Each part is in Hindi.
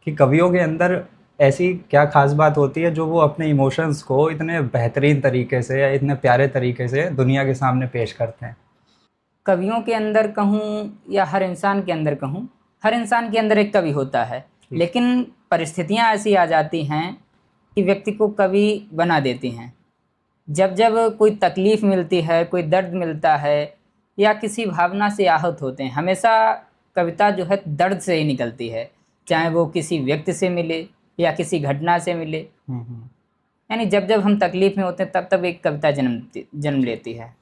कि कवियों के अंदर ऐसी क्या खास बात होती है जो वो अपने इमोशंस को इतने बेहतरीन तरीके से या इतने प्यारे तरीके से दुनिया के सामने पेश करते हैं। कवियों के अंदर कहूँ या हर इंसान के अंदर कहूँ, हर इंसान के अंदर एक कवि होता है, ठीक। लेकिन परिस्थितियाँ ऐसी आ जाती हैं कि व्यक्ति को कवि बना देती हैं। जब जब कोई तकलीफ़ मिलती है, कोई दर्द मिलता है या किसी भावना से आहत होते हैं, हमेशा कविता जो है दर्द से ही निकलती है, चाहे वो किसी व्यक्ति से मिले या किसी घटना से मिले। यानी जब जब हम तकलीफ़ में होते हैं तब तब एक कविता जन्म ठीक। लेती है।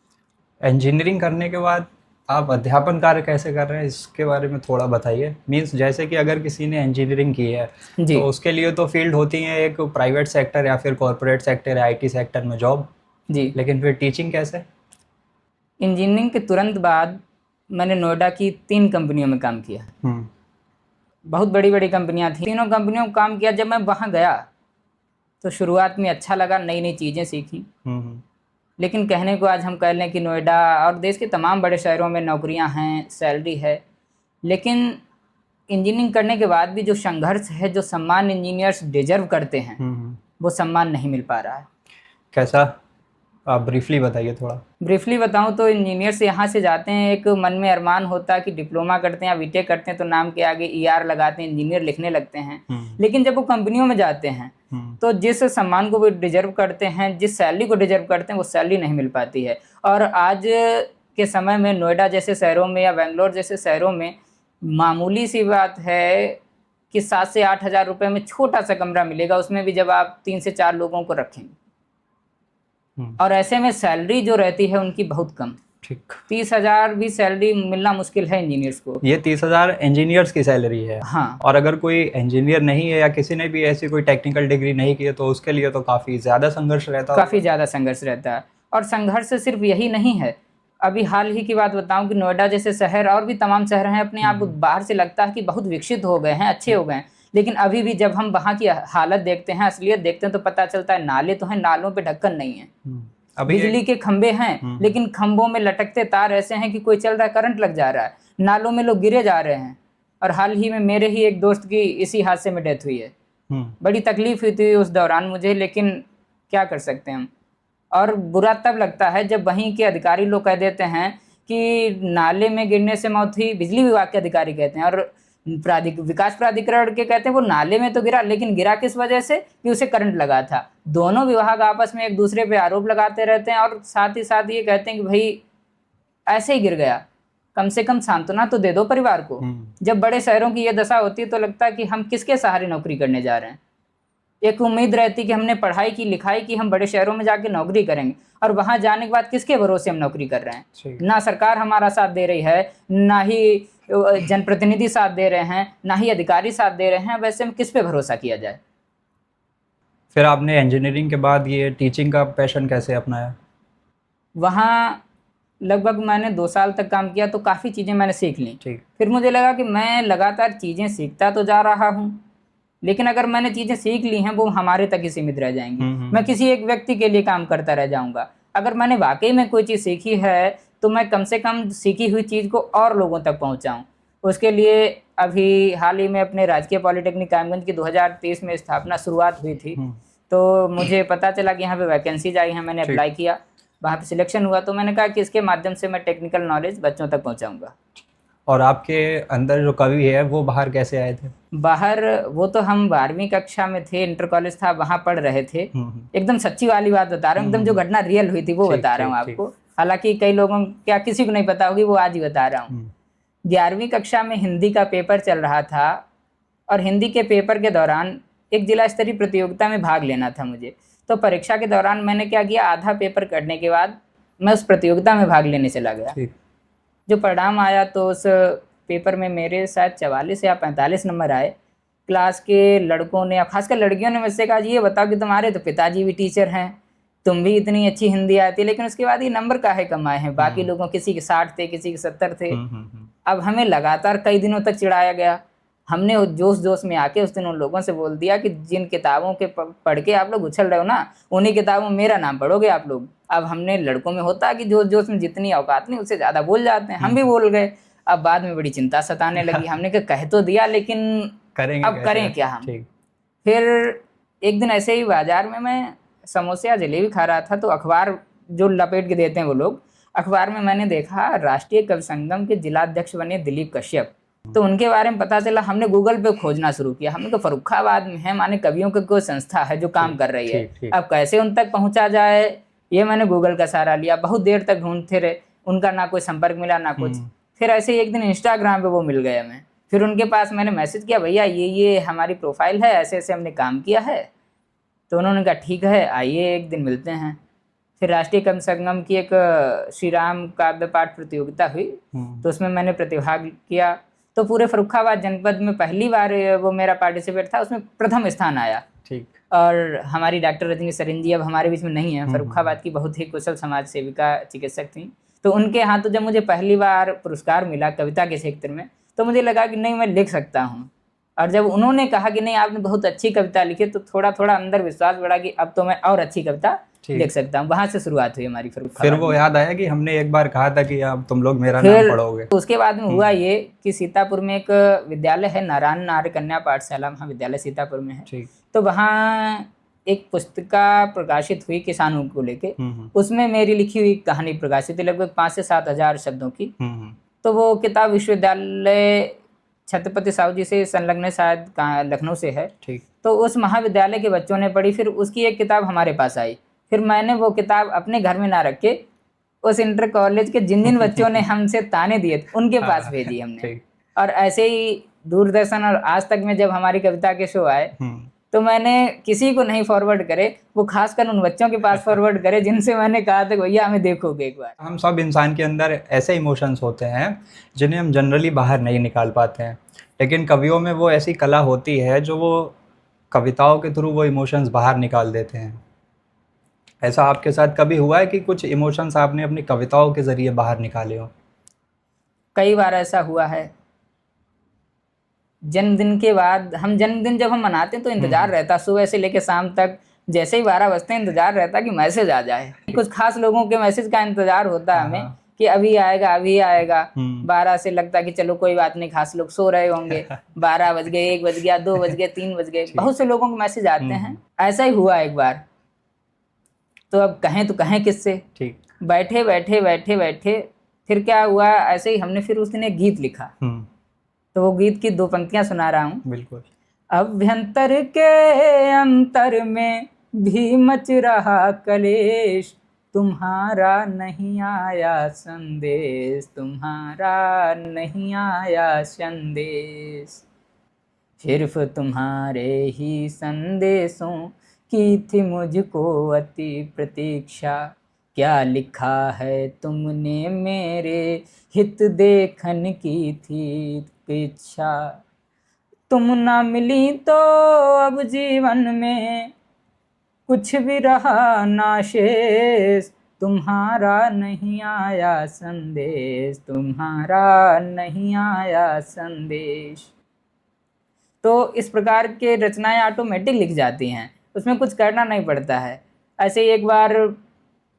इंजीनियरिंग करने के बाद आप अध्यापन कार्य कैसे कर रहे हैं, इसके बारे में थोड़ा बताइए। मीन्स जैसे कि अगर किसी ने इंजीनियरिंग की है जी। तो उसके लिए तो फील्ड होती है, एक प्राइवेट सेक्टर या फिर कॉरपोरेट सेक्टर या आईटी सेक्टर में जॉब, जी। लेकिन फिर टीचिंग कैसे? इंजीनियरिंग के तुरंत बाद मैंने नोएडा की 3 कंपनियों में काम किया। बहुत बड़ी-बड़ी कंपनियाँ थीं, तीनों कंपनियों में काम किया। जब मैं वहाँ गया, तो शुरुआत में अच्छा लगा, नई-नई चीज़ें सीखी। लेकिन कहने को आज हम कह लें कि नोएडा और देश के तमाम बड़े शहरों में नौकरियाँ हैं, सैलरी है, लेकिन इंजीनियरिंग करने के बाद भी जो संघर्ष है, जो सम्मान इंजीनियर्स डिज़र्व करते हैं, वो सम्मान नहीं मिल पा रहा है। कैसा? आप ब्रीफली बताइए थोड़ा। ब्रीफली बताऊं तो इंजीनियर्स यहाँ से जाते हैं, एक मन में अरमान होता है कि डिप्लोमा करते हैं या बीटेक करते हैं तो नाम के आगे ईआर लगाते हैं, इंजीनियर लिखने लगते हैं। लेकिन जब वो कंपनियों में जाते हैं तो जिस सम्मान को वो डिजर्व करते हैं, जिस सैलरी को डिजर्व करते हैं, वो सैलरी नहीं मिल पाती है। और आज के समय में नोएडा जैसे शहरों में या बेंगलोर जैसे शहरों में मामूली सी बात है कि 7 से 8 हज़ार रुपये में छोटा सा कमरा मिलेगा, उसमें भी जब आप 3 से 4 लोगों को रखेंगे, और ऐसे में सैलरी जो रहती है उनकी बहुत कम। ठीक। 30,000 भी सैलरी मिलना मुश्किल है इंजीनियर्स को। ये 30,000 इंजीनियर्स की सैलरी है। हाँ। और अगर कोई इंजीनियर नहीं है या किसी ने भी ऐसी कोई टेक्निकल डिग्री नहीं की है तो उसके लिए तो काफ़ी ज़्यादा संघर्ष रहता होगा। काफ़ी ज़्यादा संघर्ष रहता है, और संघर्ष सिर्फ यही नहीं है। अभी हाल ही की बात बताऊं कि नोएडा जैसे शहर और भी तमाम शहर हैं, अपने आप बाहर से लगता है कि बहुत विकसित हो गए हैं, अच्छे हो गए हैं, लेकिन अभी भी जब हम वहाँ की हालत देखते हैं, असलियत देखते हैं, तो पता चलता है नाले तो हैं, नालों पे ढक्कन नहीं है। बिजली के खंभे हैं, लेकिन खंभों में लटकते तार ऐसे हैं कि कोई चल रहा है करंट लग जा रहा है, नालों में लोग गिरे जा रहे हैं। और हाल ही में मेरे ही एक दोस्त की इसी हादसे में डेथ हुई है। बड़ी तकलीफ हुई थी उस दौरान मुझे, लेकिन क्या कर सकते हैं हम। और बुरा तब लगता है जब वहीं के अधिकारी लोग कह देते हैं कि नाले में गिरने से मौत हुई, बिजली विभाग के अधिकारी कहते हैं, और विकास प्राधिकरण के कहते हैं वो नाले में तो गिरा, लेकिन गिरा किस वजह से कि उसे करंट लगा था। दोनों विभाग आपस में एक दूसरे पे आरोप लगाते रहते हैं, और साथ ही साथ ये कहते हैं कि भाई ऐसे ही गिर गया, कम से कम सांत्वना तो दे दो परिवार को। जब बड़े शहरों की ये दशा होती है तो लगता है कि हम किसके सहारे नौकरी करने जा रहे हैं। एक उम्मीद रहती कि हमने पढ़ाई की, लिखाई की, हम बड़े शहरों में जाके नौकरी करेंगे, और वहां जाने के बाद किसके भरोसे हम नौकरी कर रहे हैं। ना सरकार हमारा साथ दे रही है, ना ही जनप्रतिनिधि साथ दे रहे हैं, ना ही अधिकारी साथ दे रहे हैं। वैसे में किस पे भरोसा किया जाए। फिर आपने इंजीनियरिंग के बाद ये टीचिंग का पैशन कैसे अपनाया? वहाँ लगभग मैंने 2 साल तक काम किया तो काफ़ी चीज़ें मैंने सीख ली। ठीक। फिर मुझे लगा कि मैं लगातार चीज़ें सीखता तो जा रहा हूँ, लेकिन अगर मैंने चीज़ें सीख ली हैं वो हमारे तक ही सीमित रह जाएंगी। मैं किसी एक व्यक्ति के लिए काम करता रह जाऊँगा। अगर मैंने वाकई में कोई चीज़ सीखी है तो मैं कम से कम सीखी हुई चीज़ को और लोगों तक पहुँचाऊँ। उसके लिए अभी हाल ही में अपने राजकीय पॉलिटेक्निक कायमगंज की 2023 में स्थापना शुरुआत हुई थी, तो मुझे पता चला कि यहाँ पे वैकेंसीज आई हैं। मैंने अप्लाई किया, वहाँ पे सिलेक्शन हुआ, तो मैंने कहा कि इसके माध्यम से मैं टेक्निकल नॉलेज बच्चों तक पहुँचाऊँगा। और आपके अंदर जो कवि है वो बाहर कैसे आए थे? बाहर वो तो हम 12वीं कक्षा में थे, इंटर कॉलेज था, वहाँ पढ़ रहे थे। एकदम सच्ची वाली बात बता रहा हूँ, एकदम जो घटना रियल हुई थी वो बता रहा हूँ आपको। हालांकि कई लोगों क्या किसी को नहीं पता होगी, वो आज ही बता रहा हूँ। 11वीं कक्षा में हिंदी का पेपर चल रहा था, और हिंदी के पेपर के दौरान एक जिला स्तरीय प्रतियोगिता में भाग लेना था मुझे। तो परीक्षा के दौरान मैंने क्या किया, आधा पेपर करने के बाद मैं उस प्रतियोगिता में भाग लेने चला गया। जो परिणाम आया तो उस पेपर में मेरे शायद 44 या 45 नंबर आए। क्लास के लड़कों ने, खासकर लड़कियों ने मुझसे कहा, जी ये बताओ कि तुम्हारे तो पिताजी भी टीचर हैं, तुम भी इतनी अच्छी हिंदी आती है, लेकिन उसके बाद ये नंबर काहे कम आए हैं। बाकी लोगों, किसी के 60 थे, किसी के 70 थे। अब हमें लगातार कई दिनों तक चिढ़ाया गया। हमने जोश जोश में आके उस दिन उन लोगों से बोल दिया कि जिन किताबों के पढ़ के आप लोग उछल रहे हो ना, उन्हीं किताबों में मेरा नाम पढ़ोगे आप लोग। अब हमने, लड़कों में होता है कि जोश जोश में जितनी औकात नहीं उससे ज़्यादा बोल जाते हैं, हम भी बोल गए। अब बाद में बड़ी चिंता सताने लगी। हमने कह तो दिया, लेकिन करेंगे अब कैसे? करें क्या हम। ठीक। फिर एक दिन ऐसे ही बाजार में मैं समोसे या जलेबी खा रहा था, तो अखबार जो लपेट के देते हैं वो लोग, अखबार में मैंने देखा राष्ट्रीय कवि संगम के जिलाध्यक्ष बने दिलीप कश्यप। तो उनके बारे में पता चला, हमने गूगल पे खोजना शुरू किया। हमने कहा फर्रुखाबाद में है, माने कवियों की कोई संस्था है जो काम कर रही है, ठीक ठीक। अब कैसे उन तक पहुंचा जाए, ये मैंने गूगल का सहारा लिया। बहुत देर तक ढूंढते रहे, उनका ना कोई संपर्क मिला ना कुछ। फिर ऐसे ही एक दिन इंस्टाग्राम पे वो मिल गए हमें। फिर उनके पास मैंने मैसेज किया, भैया ये हमारी प्रोफाइल है, ऐसे ऐसे हमने काम किया है। तो उन्होंने कहा ठीक है, आइए एक दिन मिलते हैं। फिर राष्ट्रीय कवि संगम की एक श्री राम काव्य पाठ प्रतियोगिता हुई, तो उसमें मैंने प्रतिभाग किया। तो पूरे फर्रुखाबाद जनपद में पहली बार वो मेरा पार्टिसिपेट था, उसमें प्रथम स्थान आया। ठीक। और हमारी डॉक्टर रजनी सरीन जी अब हमारे बीच में नहीं है, फर्रुखाबाद की बहुत ही कुशल समाज सेविका चिकित्सक थी। तो उनके यहाँ तो जब मुझे पहली बार पुरस्कार मिला कविता के क्षेत्र में, तो मुझे लगा कि नहीं, मैं लिख सकता हूँ। और जब उन्होंने कहा कि नहीं आपने बहुत अच्छी कविता लिखी, तो थोड़ा थोड़ा अंदर विश्वास बढ़ा कि अब तो मैं और अच्छी कविता लिख सकता हूँ। वहां से शुरुआत हुई हमारी फिर फर्रुखाबाद वो में। याद आया कि हमने एक बार कहा था कि अब तुम लोग मेरा नाम फिर पढ़ोगे। उसके बाद में हुआ ये कि सीतापुर में एक विद्यालय है, नारायण आर्य कन्या पाठशाला महाविद्यालय सीतापुर में है। ठीक। तो वहाँ एक पुस्तिका प्रकाशित हुई किसानों को लेके, उसमें मेरी लिखी हुई कहानी प्रकाशित थी, लगभग 5 से 7 हजार शब्दों की। तो वो किताब विश्वविद्यालय छत्रपति साहू जी से संलग्न है, शायद लखनऊ से है। ठीक। तो उस महाविद्यालय के बच्चों ने पढ़ी, फिर उसकी एक किताब हमारे पास आई। फिर मैंने वो किताब अपने घर में ना रख के उस इंटर कॉलेज के जिन जिन बच्चों ने हमसे ताने दिए थे उनके पास भेजी हमने। और ऐसे ही दूरदर्शन और आज तक में जब हमारी कविता के शो आए, तो मैंने किसी को नहीं फॉरवर्ड करे, वो खासकर उन बच्चों के पास फॉरवर्ड करे जिनसे मैंने कहा था भैया हमें देखोगे एक बार। हम सब इंसान के अंदर ऐसे इमोशंस होते हैं जिन्हें हम जनरली बाहर नहीं निकाल पाते हैं, लेकिन कवियों में वो ऐसी कला होती है जो वो कविताओं के थ्रू वो इमोशंस बाहर निकाल देते हैं। ऐसा आपके साथ कभी हुआ है कि कुछ इमोशंस आपने अपनी कविताओं के जरिए बाहर निकाले हो? कई बार ऐसा हुआ है। जन्मदिन के बाद, हम जन्मदिन जब हम मनाते हैं तो इंतजार रहता सुबह से लेकर शाम तक, जैसे ही 12 बजते हैं इंतजार रहता कि मैसेज आ जाए। कुछ खास लोगों के मैसेज का इंतजार होता है हमें कि अभी आएगा अभी आएगा। 12 से लगता कि चलो कोई बात नहीं, खास लोग सो रहे होंगे। 12 बज गए, 1 बज गया, 2 बज गए, 3 बज गए, बहुत से लोगों के मैसेज आते हैं। ऐसा ही हुआ एक बार। तो अब कहें तो कहें किससे। ठीक। बैठे बैठे बैठे बैठे फिर क्या हुआ, ऐसे ही हमने फिर उस दिन एक गीत लिखा। तो वो गीत की 2 पंक्तियां सुना रहा हूँ। बिल्कुल। अभ्यंतर के अंतर में भी मच रहा कलेश, तुम्हारा नहीं आया संदेश, तुम्हारा नहीं आया संदेश। सिर्फ तुम्हारे ही संदेशों की थी मुझको अति प्रतीक्षा, क्या लिखा है तुमने मेरे हित देखन की थी इच्छा। तुम ना मिली तो अब जीवन में कुछ भी रहा ना शेष, तुम्हारा नहीं आया संदेश, तुम्हारा नहीं आया संदेश। तो इस प्रकार के रचनाएं ऑटोमेटिक लिख जाती हैं, उसमें कुछ करना नहीं पड़ता है। ऐसे ही एक बार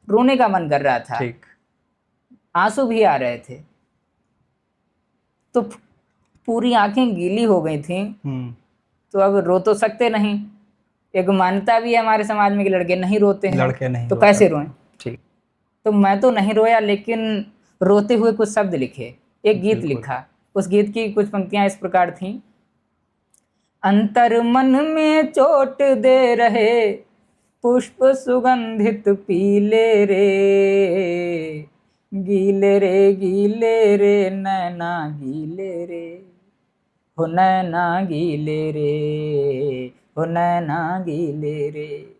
रोने का मन कर रहा था, आंसू भी आ रहे थे, तो पूरी आंखें गीली हो गई थी। तो अब रो तो सकते नहीं, एक मान्यता भी है हमारे समाज में कि लड़के नहीं रोते हैं, लड़के नहीं तो कैसे रोएं। ठीक। तो मैं तो नहीं रोया, लेकिन रोते हुए कुछ शब्द लिखे, एक गीत लिखा। उस गीत की कुछ पंक्तियां इस प्रकार थीं। अंतर मन में चोट दे रहे पुष्प सुगंधित पीले रे, गीले रे नैना गीले रे, हो नैना गीले रे, हो नैना गीले रे।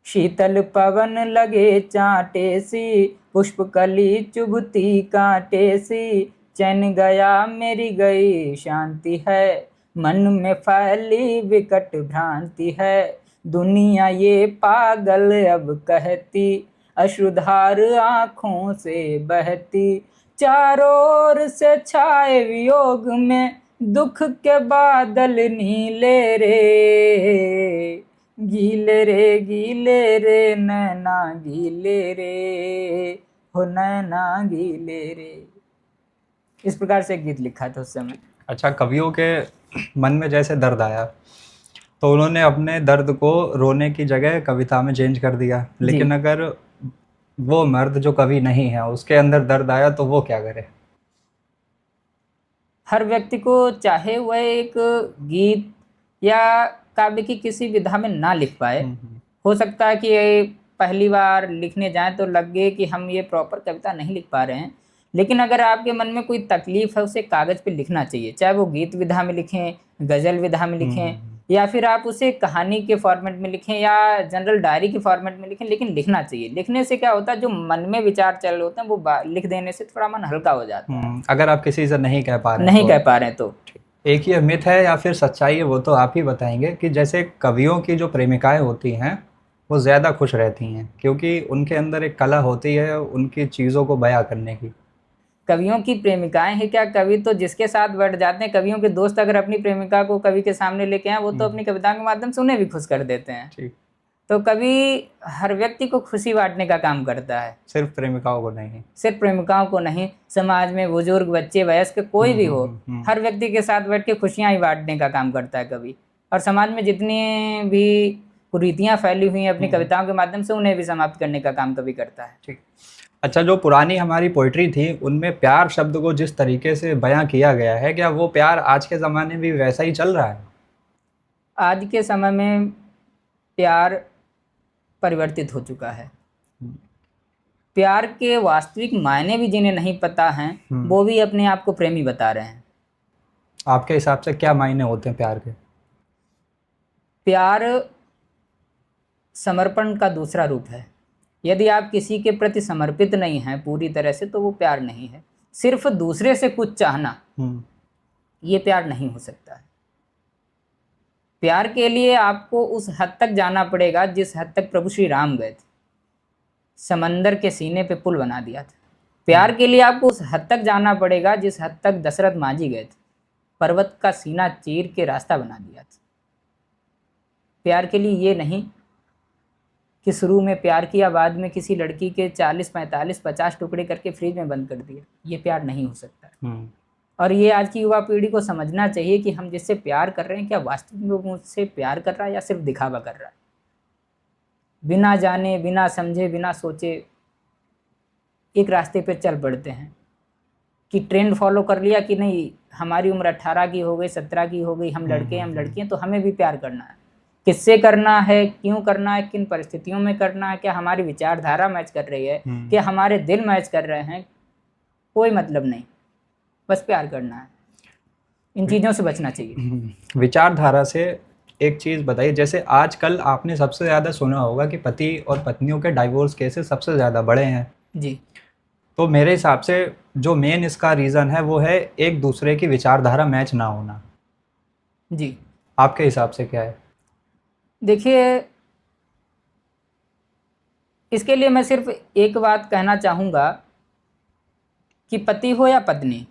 शीतल पवन लगे चाटे सी, पुष्प कली चुभती कांटे सी, चैन गया मेरी गई शांति है, मन में फैली विकट भ्रांति है। दुनिया ये पागल अब कहती, अश्रुधार आँखों से बहती, चारों ओर से छाए वियोग में दुख के बादल नीले रे, गीले रे नैना गीले रे, हो नैना गीले रे। इस प्रकार से गीत लिखा था उस समय। अच्छा, कवियों के मन में जैसे दर्द आया तो उन्होंने अपने दर्द को रोने की जगह कविता में चेंज कर दिया, जी। लेकिन अगर वो मर्द जो कवि नहीं है उसके अंदर दर्द आया तो वो क्या करे? हर व्यक्ति को चाहे वह एक गीत या काव्य की किसी विधा में ना लिख पाए, हो सकता है कि ये पहली बार लिखने जाएं तो लगे कि हम ये प्रॉपर कविता नहीं लिख पा रहे हैं, लेकिन अगर आपके मन में कोई तकलीफ है उसे कागज़ पे लिखना चाहिए, चाहे वो गीत विधा में लिखें, गज़ल विधा में लिखें, या फिर आप उसे कहानी के फॉर्मेट में लिखें या जनरल डायरी के फॉर्मेट में लिखें, लेकिन लिखना चाहिए। लिखने से क्या होता है, जो मन में विचार चल रहे होते हैं वो लिख देने से थोड़ा मन हल्का हो जाता है। अगर आप किसी से नहीं कह पा रहे हैं नहीं तो कह पा रहे हैं तो एक ये मिथ है या फिर सच्चाई है वो तो आप ही बताएंगे कि जैसे कवियों की जो प्रेमिकाएं होती हैं वो ज़्यादा खुश रहती हैं क्योंकि उनके अंदर एक कला होती है उनकी चीज़ों को बयां करने की। कवियों की प्रेमिकाएं हैं क्या, कवि तो जिसके साथ बैठ जाते हैं, कवियों के दोस्त अगर अपनी प्रेमिका को कवि के सामने लेके आए वो तो अपनी कविताओं के माध्यम से उन्हें भी खुश कर देते हैं। ठीक। तो कवि हर व्यक्ति को खुशी बांटने का काम करता है, सिर्फ प्रेमिकाओं को नहीं। सिर्फ प्रेमिकाओं को नहीं, समाज में बुजुर्ग, बच्चे, वयस्क कोई भी हो, हर व्यक्ति के साथ बैठ के खुशियां ही बांटने का काम करता है कवि। और समाज में जितनी भी कुरीतियां फैली हुई हैं अपनी कविताओं के माध्यम से उन्हें भी समाप्त करने का काम कवि करता है। ठीक। अच्छा, जो पुरानी हमारी पोइट्री थी उनमें प्यार शब्द को जिस तरीके से बयां किया गया है, क्या वो प्यार आज के ज़माने में भी वैसा ही चल रहा है? आज के समय में प्यार परिवर्तित हो चुका है। प्यार के वास्तविक मायने भी जिन्हें नहीं पता हैं वो भी अपने आप को प्रेमी बता रहे हैं। आपके हिसाब से क्या मायने होते हैं प्यार के? प्यार समर्पण का दूसरा रूप है। यदि आप किसी के प्रति समर्पित नहीं हैं पूरी तरह से तो वो प्यार नहीं है। सिर्फ दूसरे से कुछ चाहना ये प्यार नहीं हो सकता है। प्यार के लिए आपको उस हद तक जाना पड़ेगा जिस हद तक प्रभु श्री राम गए थे, समंदर के सीने पे पुल बना दिया था। प्यार के लिए आपको उस हद तक जाना पड़ेगा जिस हद तक दशरथ मांझी गए थे, पर्वत का सीना चीर के रास्ता बना दिया था। प्यार के लिए ये नहीं कि शुरू में प्यार किया, बाद में किसी लड़की के 40, 45, 50 टुकड़े करके फ्रिज में बंद कर दिए, ये प्यार नहीं हो सकता है। और ये आज की युवा पीढ़ी को समझना चाहिए कि हम जिससे प्यार कर रहे हैं क्या वास्तविक में वो मुझसे प्यार कर रहा है या सिर्फ दिखावा कर रहा है। बिना जाने, बिना समझे, बिना सोचे एक रास्ते पर चल पड़ते हैं कि ट्रेंड फॉलो कर लिया कि नहीं, हमारी उम्र 18 की हो गई, 17 की हो गई, हम लड़के हैं, हम लड़कियां, तो हमें भी प्यार करना है। किससे करना है, क्यों करना है, किन परिस्थितियों में करना है, क्या हमारी विचारधारा मैच कर रही है, क्या हमारे दिल मैच कर रहे हैं, कोई मतलब नहीं, बस प्यार करना है। इन चीज़ों से बचना चाहिए। विचारधारा से एक चीज़ बताइए, जैसे आजकल आपने सबसे ज़्यादा सुना होगा कि पति और पत्नियों के डाइवोर्स केसेस सबसे ज़्यादा बढ़े हैं जी। तो मेरे हिसाब से जो मेन इसका रीज़न है वो है एक दूसरे की विचारधारा मैच ना होना। जी, आपके हिसाब से क्या है? देखिए, इसके लिए मैं सिर्फ एक बात कहना चाहूँगा कि पति हो या पत्नी,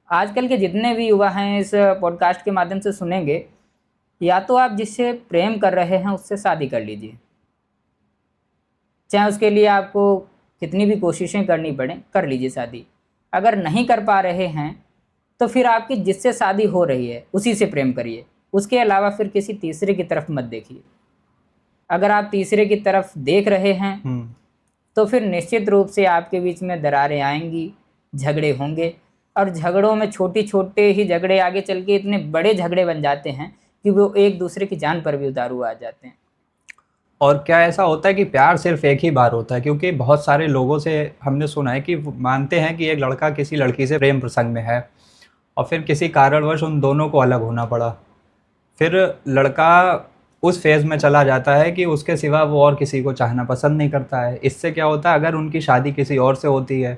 आजकल के जितने भी युवा हैं इस पॉडकास्ट के माध्यम से सुनेंगे, या तो आप जिससे प्रेम कर रहे हैं उससे शादी कर लीजिए, चाहे उसके लिए आपको कितनी भी कोशिशें करनी पड़े, कर लीजिए शादी। अगर नहीं कर पा रहे हैं तो फिर आपकी जिससे शादी हो रही है उसी से प्रेम करिए, उसके अलावा फिर किसी तीसरे की तरफ मत देखिए। अगर आप तीसरे की तरफ देख रहे हैं तो फिर निश्चित रूप से आपके बीच में दरारें आएंगी, झगड़े होंगे, और झगड़ों में छोटे छोटे ही झगड़े आगे चल के इतने बड़े झगड़े बन जाते हैं कि वो एक दूसरे की जान पर भी उतारू आ जाते हैं। और क्या ऐसा होता है कि प्यार सिर्फ एक ही बार होता है? क्योंकि बहुत सारे लोगों से हमने सुना है कि वो मानते हैं कि एक लड़का किसी लड़की से प्रेम प्रसंग में है और फिर किसी कारणवश उन दोनों को अलग होना पड़ा, फिर लड़का उस फेज़ में चला जाता है कि उसके सिवा वो और किसी को चाहना पसंद नहीं करता है। इससे क्या होता है, अगर उनकी शादी किसी और से होती है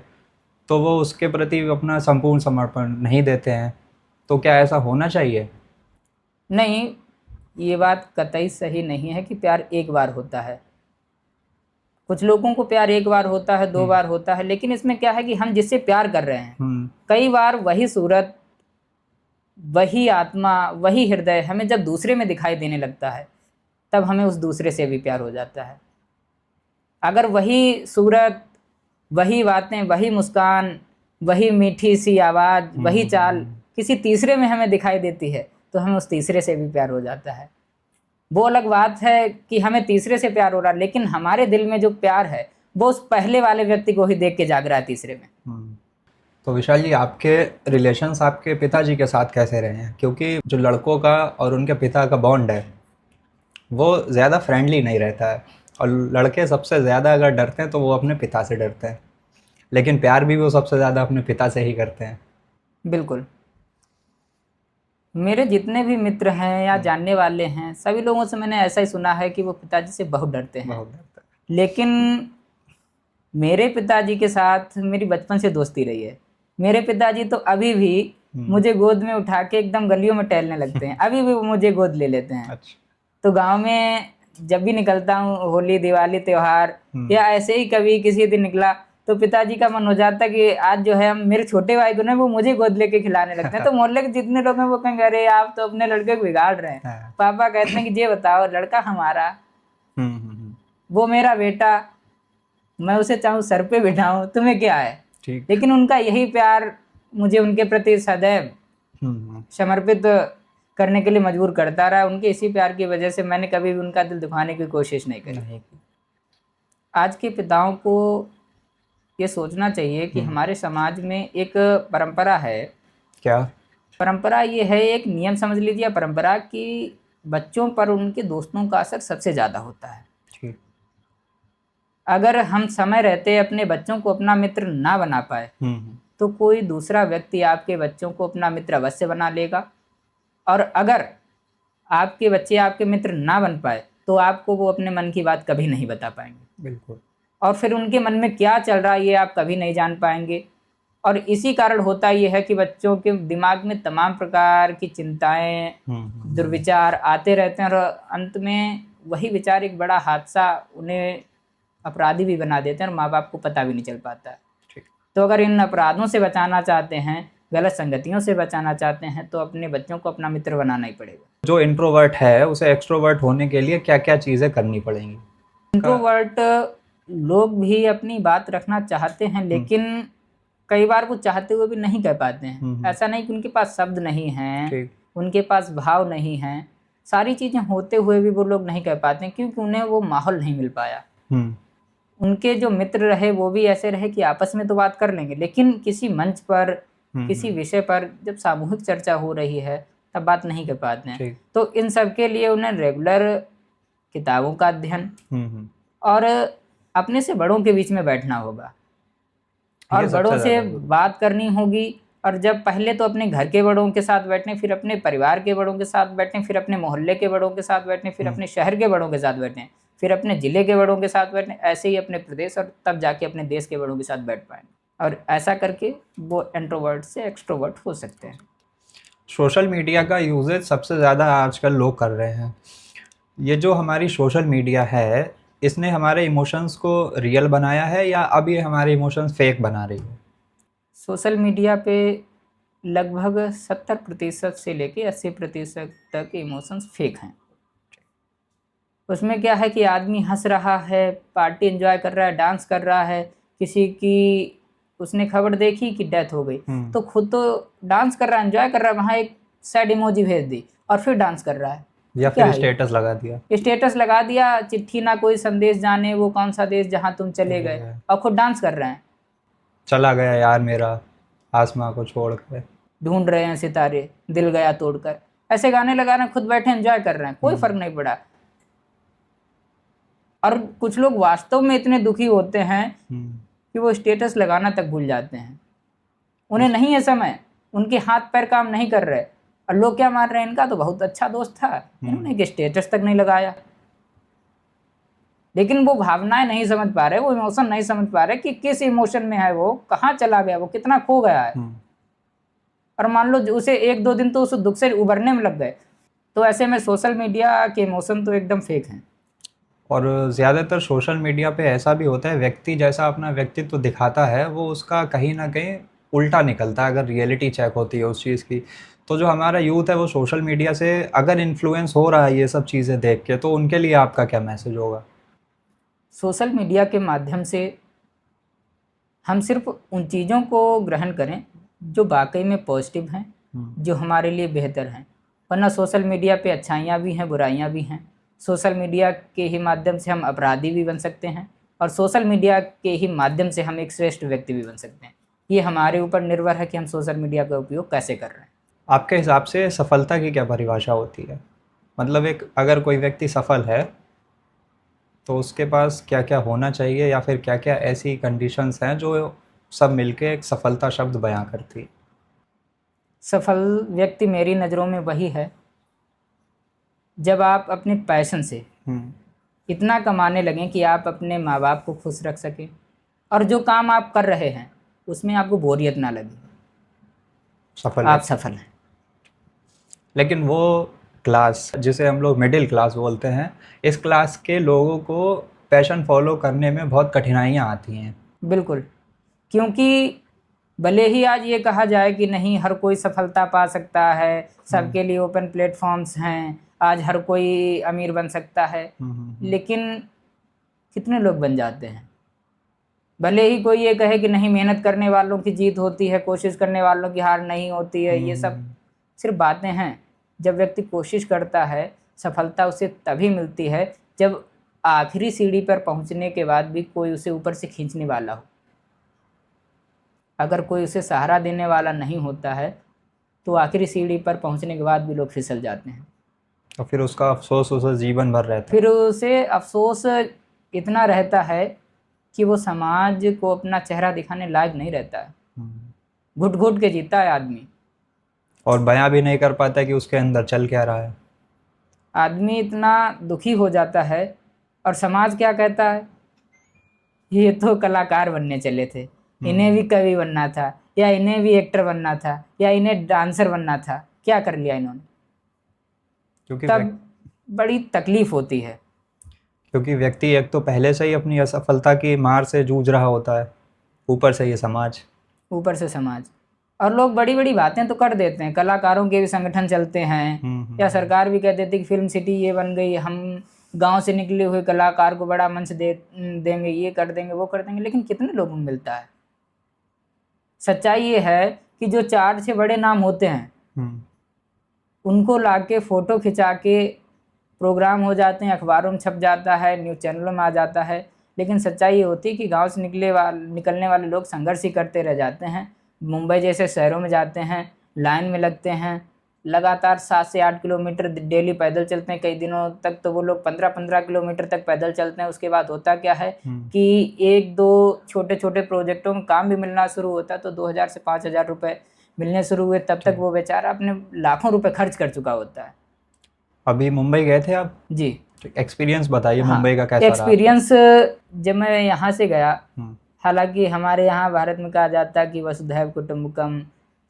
तो वो उसके प्रति अपना संपूर्ण समर्पण नहीं देते हैं। तो क्या ऐसा होना चाहिए? नहीं, ये बात कतई सही नहीं है कि प्यार एक बार होता है। कुछ लोगों को प्यार एक बार होता है, 2 बार होता है, लेकिन इसमें क्या है कि हम जिससे प्यार कर रहे हैं, कई बार वही सूरत, वही आत्मा, वही हृदय हमें जब दूसरे में दिखाई देने लगता है तब हमें उस दूसरे से भी प्यार हो जाता है। अगर वही सूरत, वही बातें, वही मुस्कान, वही मीठी सी आवाज़, वही चाल किसी तीसरे में हमें दिखाई देती है तो हमें उस तीसरे से भी प्यार हो जाता है। वो अलग बात है कि हमें तीसरे से प्यार हो रहा है, लेकिन हमारे दिल में जो प्यार है वो उस पहले वाले व्यक्ति को ही देख के जाग रहा है तीसरे में। तो विशाल जी, आपके रिलेशंस आपके पिताजी के साथ कैसे रहे हैं? क्योंकि जो लड़कों का और उनके पिता का बॉन्ड है वो ज़्यादा फ्रेंडली नहीं रहता है, और लड़के सबसे ज़्यादा अगर डरते हैं तो वो अपने पिता से डरते हैं, लेकिन प्यार भी वो सबसे ज़्यादा अपने पिता से ही करते हैं। बिल्कुल। मेरे जितने भी मित्र हैं या जानने वाले हैं, सभी लोगों से मैंने ऐसा ही सुना है कि वो पिताजी से बहुत डरते हैं। बहुत डरते हैं। लेकिन मेरे पिताजी के साथ मेरी बचपन से दोस्ती रही है। मेरे पिताजी तो अभी भी मुझे गोद में उठा के एकदम गलियों में टहलने लगते हैं, अभी भी वो मुझे गोद ले लेते हैं। अच्छा। तो गांव में जब भी निकलता हूँ, होली दिवाली त्योहार या ऐसे ही कभी किसी दिन निकला, तो पिताजी का मन हो जाता है कि आज जो है हम मेरे छोटे भाई को ना वो मुझे गोद लेके खिलाने लगते हैं। तो मोहल्ले के जितने लोग हैं वो कहेंगे अरे आप तो अपने लड़के को बिगाड़ रहे हैं। हाँ। पापा कहते हैं कि ये बताओ, लड़का हमारा, वो मेरा बेटा, मैं उसे चाहूँ सर पे बिठाऊं, तुम्हें क्या है। ठीक। लेकिन उनका यही प्यार मुझे उनके प्रति सदैव समर्पित करने के लिए मजबूर करता रहा। उनके इसी प्यार की वजह से मैंने कभी भी उनका दिल दुखाने की कोशिश नहीं करी। आज के पिताओं को ये सोचना चाहिए कि हमारे समाज में एक परंपरा है। क्या परंपरा? ये है, एक नियम समझ लीजिए परंपरा, कि बच्चों पर उनके दोस्तों का असर सबसे ज़्यादा होता है। ठीक। अगर हम समय रहते अपने बच्चों को अपना मित्र ना बना पाए तो कोई दूसरा व्यक्ति आपके बच्चों को अपना मित्र अवश्य बना लेगा। और अगर आपके बच्चे आपके मित्र ना बन पाए तो आपको वो अपने मन की बात कभी नहीं बता पाएंगे। बिल्कुल। और फिर उनके मन में क्या चल रहा है ये आप कभी नहीं जान पाएंगे। और इसी कारण होता ये है कि बच्चों के दिमाग में तमाम प्रकार की चिंताएं, दुर्विचार आते रहते हैं, और अंत में वही विचार एक बड़ा हादसा उन्हें अपराधी भी बना देते हैं और माँ बाप को पता भी नहीं चल पाता है। तो अगर इन अपराधों से बचाना चाहते हैं, गलत संगतियों से बचाना चाहते हैं, तो अपने बच्चों को अपना मित्र बनाना ही पड़ेगा। जो इंट्रोवर्ट है उसे एक्सट्रोवर्ट होने के लिए क्या क्या चीज़ें करनी पड़ेंगी? इंट्रोवर्ट लोग भी अपनी बात रखना चाहते हैं, लेकिन कई बार वो चाहते हुए भी नहीं कह पाते हैं। ऐसा नहीं कि उनके पास शब्द नहीं हैं, उनके पास भाव नहीं हैं, सारी चीज़ें होते हुए भी वो लोग नहीं कह पाते हैं क्योंकि उन्हें वो माहौल नहीं मिल पाया। उनके जो मित्र रहे वो भी ऐसे रहे कि आपस में तो बात कर लेंगे, लेकिन किसी मंच पर, किसी विषय पर जब सामूहिक चर्चा हो रही है तब बात नहीं कर पाते हैं। तो इन सब के लिए उन्हें रेगुलर किताबों का अध्ययन और अपने से बड़ों के बीच में बैठना होगा और बड़ों से बात करनी होगी। और जब पहले तो अपने घर के बड़ों के साथ बैठने, फिर अपने परिवार के बड़ों के साथ बैठने, फिर अपने मोहल्ले के बड़ों के साथ बैठने, फिर अपने शहर के बड़ों के साथ बैठने, फिर अपने ज़िले के बड़ों के साथ बैठने, ऐसे ही अपने प्रदेश और तब जाके अपने देश के बड़ों के साथ बैठ पाएंगे। और ऐसा करके वो इंट्रोवर्ट से एक्सट्रोवर्ट हो सकते हैं। सोशल मीडिया का यूजेज सबसे ज़्यादा आजकल लोग कर रहे हैं। ये जो हमारी सोशल मीडिया है इसने हमारे इमोशंस को रियल बनाया है या अब ये हमारे इमोशंस फेक बना रही है? सोशल मीडिया पे लगभग 70% से लेके 80% तक इमोशंस फेक हैं। उसमें क्या है कि आदमी हंस रहा है, पार्टी एंजॉय कर रहा है, डांस कर रहा है, किसी की उसने खबर देखी कि डेथ हो गई तो खुद तो डांस कर रहा है, एंजॉय कर रहा है, वहाँ एक सैड इमोजी भेज दी और फिर डांस कर रहा है, या फिर स्टेटस लगा दिया। स्टेटस लगा दिया, चिट्ठी ना कोई संदेश, जाने वो कौन सा देश जहाँ तुम चले गए, और खुद डांस कर रहे हैं। चला गया यार मेरा आसमां को छोड़कर, ढूंढ रहे हैं सितारे, दिल गया तोड़कर, ऐसे गाने लगा रहे हैं, खुद बैठे एंजॉय कर रहे हैं, कोई फर्क नहीं पड़ा। और कुछ लोग वास्तव में इतने दुखी होते हैं कि वो स्टेटस लगाना तक भूल जाते हैं। उन्हें नहीं है समय, उनके हाथ पैर काम नहीं कर रहे, और लोग क्या मान रहे हैं, इनका तो बहुत अच्छा दोस्त था, इन्होंने स्टेटस तक नहीं लगाया। लेकिन वो भावनाएं नहीं समझ पा रहे, वो इमोशन नहीं समझ पा रहे कि किस इमोशन में है, वो कहाँ चला गया, वो कितना खो गया है। और मान लो उसे 1-2 दिन तो उस दुख से उबरने में लग गए। तो ऐसे में सोशल मीडिया के इमोशन तो एकदम फेक हैं। और ज़्यादातर सोशल मीडिया पे ऐसा भी होता है, व्यक्ति जैसा अपना व्यक्तित्व दिखाता है वो उसका कहीं ना कहीं उल्टा निकलता है अगर रियलिटी चेक होती है उस चीज़ की। तो जो हमारा यूथ है वो सोशल मीडिया से अगर इन्फ्लुएंस हो रहा है ये सब चीज़ें देख के, तो उनके लिए आपका क्या मैसेज होगा? सोशल मीडिया के माध्यम से हम सिर्फ उन चीज़ों को ग्रहण करें जो वाकई में पॉजिटिव हैं, जो हमारे लिए बेहतर हैं। वरना सोशल मीडिया पे अच्छाइयाँ भी हैं, बुराइयाँ भी हैं। सोशल मीडिया के ही माध्यम से हम अपराधी भी बन सकते हैं और सोशल मीडिया के ही माध्यम से हम एक श्रेष्ठ व्यक्ति भी बन सकते हैं। ये हमारे ऊपर निर्भर है कि हम सोशल मीडिया का उपयोग कैसे कर रहे हैं। आपके हिसाब से सफलता की क्या परिभाषा होती है? मतलब एक अगर कोई व्यक्ति सफल है तो उसके पास क्या क्या होना चाहिए, या फिर क्या क्या ऐसी कंडीशंस हैं जो सब मिलके एक सफलता शब्द बयां करती है? सफल व्यक्ति मेरी नज़रों में वही है जब आप अपने पैशन से इतना कमाने लगें कि आप अपने माँ बाप को खुश रख सकें और जो काम आप कर रहे हैं उसमें आपको बोरियत ना लगे, सफल आप व्यक्ति। सफल हैं। लेकिन वो क्लास जिसे हम लोग मिडिल क्लास बोलते हैं, इस क्लास के लोगों को पैशन फॉलो करने में बहुत कठिनाइयाँ आती हैं। बिल्कुल, क्योंकि भले ही आज ये कहा जाए कि नहीं हर कोई सफलता पा सकता है, सबके लिए ओपन प्लेटफॉर्म्स हैं, आज हर कोई अमीर बन सकता है, लेकिन कितने लोग बन जाते हैं? भले ही कोई ये कहे कि नहीं मेहनत करने वालों की जीत होती है, कोशिश करने वालों की हार नहीं होती है, ये सब सिर्फ बातें हैं। जब व्यक्ति कोशिश करता है, सफलता उसे तभी मिलती है जब आखिरी सीढ़ी पर पहुंचने के बाद भी कोई उसे ऊपर से खींचने वाला हो। अगर कोई उसे सहारा देने वाला नहीं होता है तो आखिरी सीढ़ी पर पहुंचने के बाद भी लोग फिसल जाते हैं। तो फिर उसका अफसोस उसे जीवन भर रहता है। फिर उसे अफसोस इतना रहता है कि वो समाज को अपना चेहरा दिखाने लायक नहीं रहता है, घुट घुट के जीता है आदमी। और बयां भी नहीं कर पाता कि उसके अंदर चल क्या रहा है। आदमी इतना दुखी हो जाता है और समाज क्या कहता है, ये तो कलाकार बनने चले थे, इन्हें भी कवि बनना था, या इन्हें भी एक्टर बनना था, या इन्हें डांसर बनना था, क्या कर लिया इन्होंने। क्योंकि तब बड़ी तकलीफ होती है। क्योंकि व्यक्ति एक तो पहले से ही अपनी असफलता की मार से जूझ रहा होता है, ऊपर से ये समाज। ऊपर से समाज, और लोग बड़ी बड़ी बातें तो कर देते हैं। कलाकारों के भी संगठन चलते हैं, या सरकार भी कह देती है कि फिल्म सिटी ये बन गई, हम गांव से निकले हुए कलाकार को बड़ा मंच देंगे, ये कर देंगे, वो कर देंगे, लेकिन कितने लोगों को मिलता है? सच्चाई ये है कि जो 4-6 बड़े नाम होते हैं उनको लाके फोटो खिंचा के प्रोग्राम हो जाते हैं, अखबारों में छप जाता है, न्यूज़ चैनलों में आ जाता है, लेकिन सच्चाई ये होती है कि गांव से निकलने वाले लोग संघर्ष ही करते रह जाते हैं। मुंबई जैसे शहरों में जाते हैं, लाइन में लगते हैं, लगातार 7 से 8 किलोमीटर डेली पैदल चलते हैं। कई दिनों तक तो वो लोग 15-15 किलोमीटर तक पैदल चलते हैं। उसके बाद होता क्या है कि 1-2 छोटे छोटे प्रोजेक्टों में काम भी मिलना शुरू होता है, तो 2000 से 5000 रुपये मिलने शुरू हुए, तब तक वो बेचारा अपने लाखों रुपए खर्च कर चुका होता है। अभी मुंबई गए थे आप? जी। एक्सपीरियंस बताइए हाँ, मुंबई का कैसा रहा? एक्सपीरियंस जब मैं यहाँ से गया, हालांकि हमारे यहाँ भारत में कहा जाता है कि वसुधैव कुटुंबकम,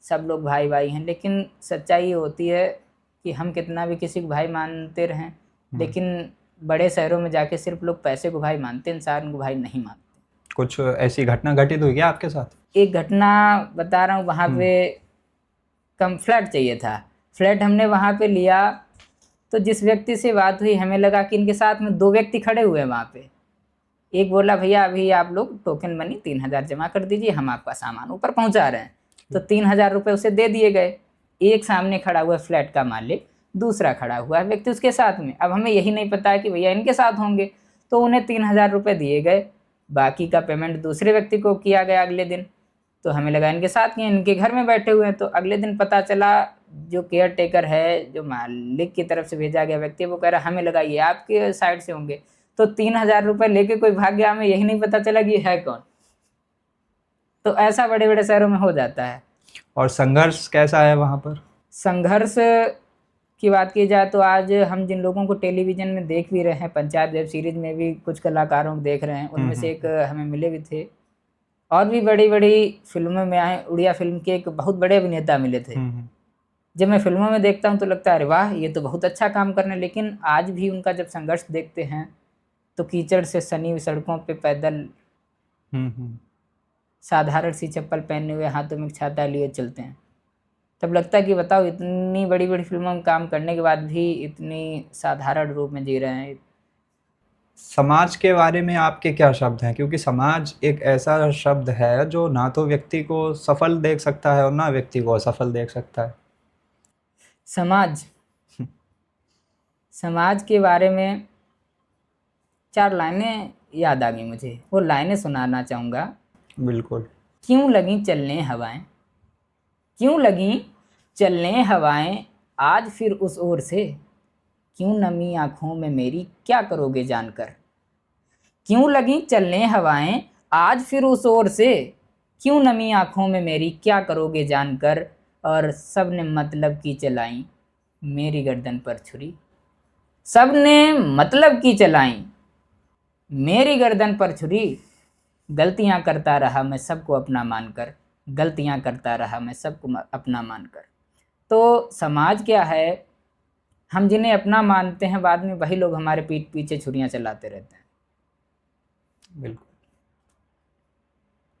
सब लोग भाई भाई हैं, लेकिन सच्चाई ये होती है कि हम कितना भी किसी को भाई मानते रहें, लेकिन बड़े शहरों में जाके सिर्फ लोग पैसे को भाई मानते हैं, इंसान को भाई नहीं मानते। कुछ ऐसी घटना घटित हुई क्या आपके साथ? एक घटना बता रहा हूँ, वहाँ पे कम फ्लैट चाहिए था। फ्लैट हमने वहाँ पे लिया तो जिस व्यक्ति से बात हुई, हमें लगा कि इनके साथ में 2 व्यक्ति खड़े हुए हैं वहाँ पे। एक बोला भैया अभी आप लोग टोकन मनी 3000 जमा कर दीजिए, हम आपका सामान ऊपर पहुँचा रहे हैं। तो 3000 रुपये उसे दे दिए गए। एक सामने खड़ा हुआ फ्लैट का मालिक, दूसरा खड़ा हुआ है व्यक्ति उसके साथ में। अब हमें यही नहीं पता है कि भैया इनके साथ होंगे, तो उन्हें 3000 रुपये दिए गए, बाकी का पेमेंट दूसरे व्यक्ति को किया गया अगले दिन। तो हमें लगा इनके साथ ही इनके घर में बैठे हुए हैं। तो अगले दिन पता चला जो केयर टेकर है, जो मालिक की तरफ से भेजा गया व्यक्ति, वो कह रहा हमें लगा ये आपके साइड से होंगे। तो 3000 रुपये लेके कोई भाग गया, हमें यही नहीं पता चला कि ये है कौन। तो ऐसा बड़े बड़े शहरों में हो जाता है। और संघर्ष कैसा है वहाँ पर? संघर्ष की बात की जाए तो आज हम जिन लोगों को टेलीविज़न में देख भी रहे हैं, पंचायत वेब सीरीज़ में भी कुछ कलाकारों को देख रहे हैं, उनमें से एक हमें मिले भी थे। और भी बड़ी बड़ी फिल्मों में आए, उड़िया फिल्म के एक बहुत बड़े अभिनेता मिले थे। जब मैं फिल्मों में देखता हूँ तो लगता है अरे वाह ये तो बहुत अच्छा काम कर रहे हैं, लेकिन आज भी उनका जब संघर्ष देखते हैं तो कीचड़ से सनी हुई सड़कों पे पैदल, साधारण सी चप्पल पहने हुए, हाथों में छाता लिए चलते हैं। तब लगता है कि बताओ इतनी बड़ी बड़ी फिल्मों में काम करने के बाद भी इतनी साधारण रूप में जी रहे हैं। समाज के बारे में आपके क्या शब्द हैं? क्योंकि समाज एक ऐसा शब्द है जो ना तो व्यक्ति को सफल देख सकता है और ना व्यक्ति को असफल देख सकता है। समाज समाज के बारे में 4 लाइनें याद आ गई मुझे, वो लाइनें सुनाना चाहूँगा। बिल्कुल। क्यों लगीं चलने हवाएं, क्यों लगीं चलने हवाएं आज फिर उस ओर से, क्यों नमी आँखों में मेरी क्या करोगे जानकर। क्यों लगीं चलने हवाएं आज फिर उस ओर से, क्यों नमी आँखों में मेरी क्या करोगे जानकर। और सब ने मतलब की चलाई मेरी गर्दन पर छुरी, सब ने मतलब की चलाई मेरी गर्दन पर छुरी। गलतियां करता रहा मैं सबको अपना मानकर, गलतियां करता रहा मैं सबको अपना मानकर। तो समाज क्या है, हम जिन्हें अपना मानते हैं बाद में वही लोग हमारे पीठ पीछे छुरियां चलाते रहते हैं। बिल्कुल।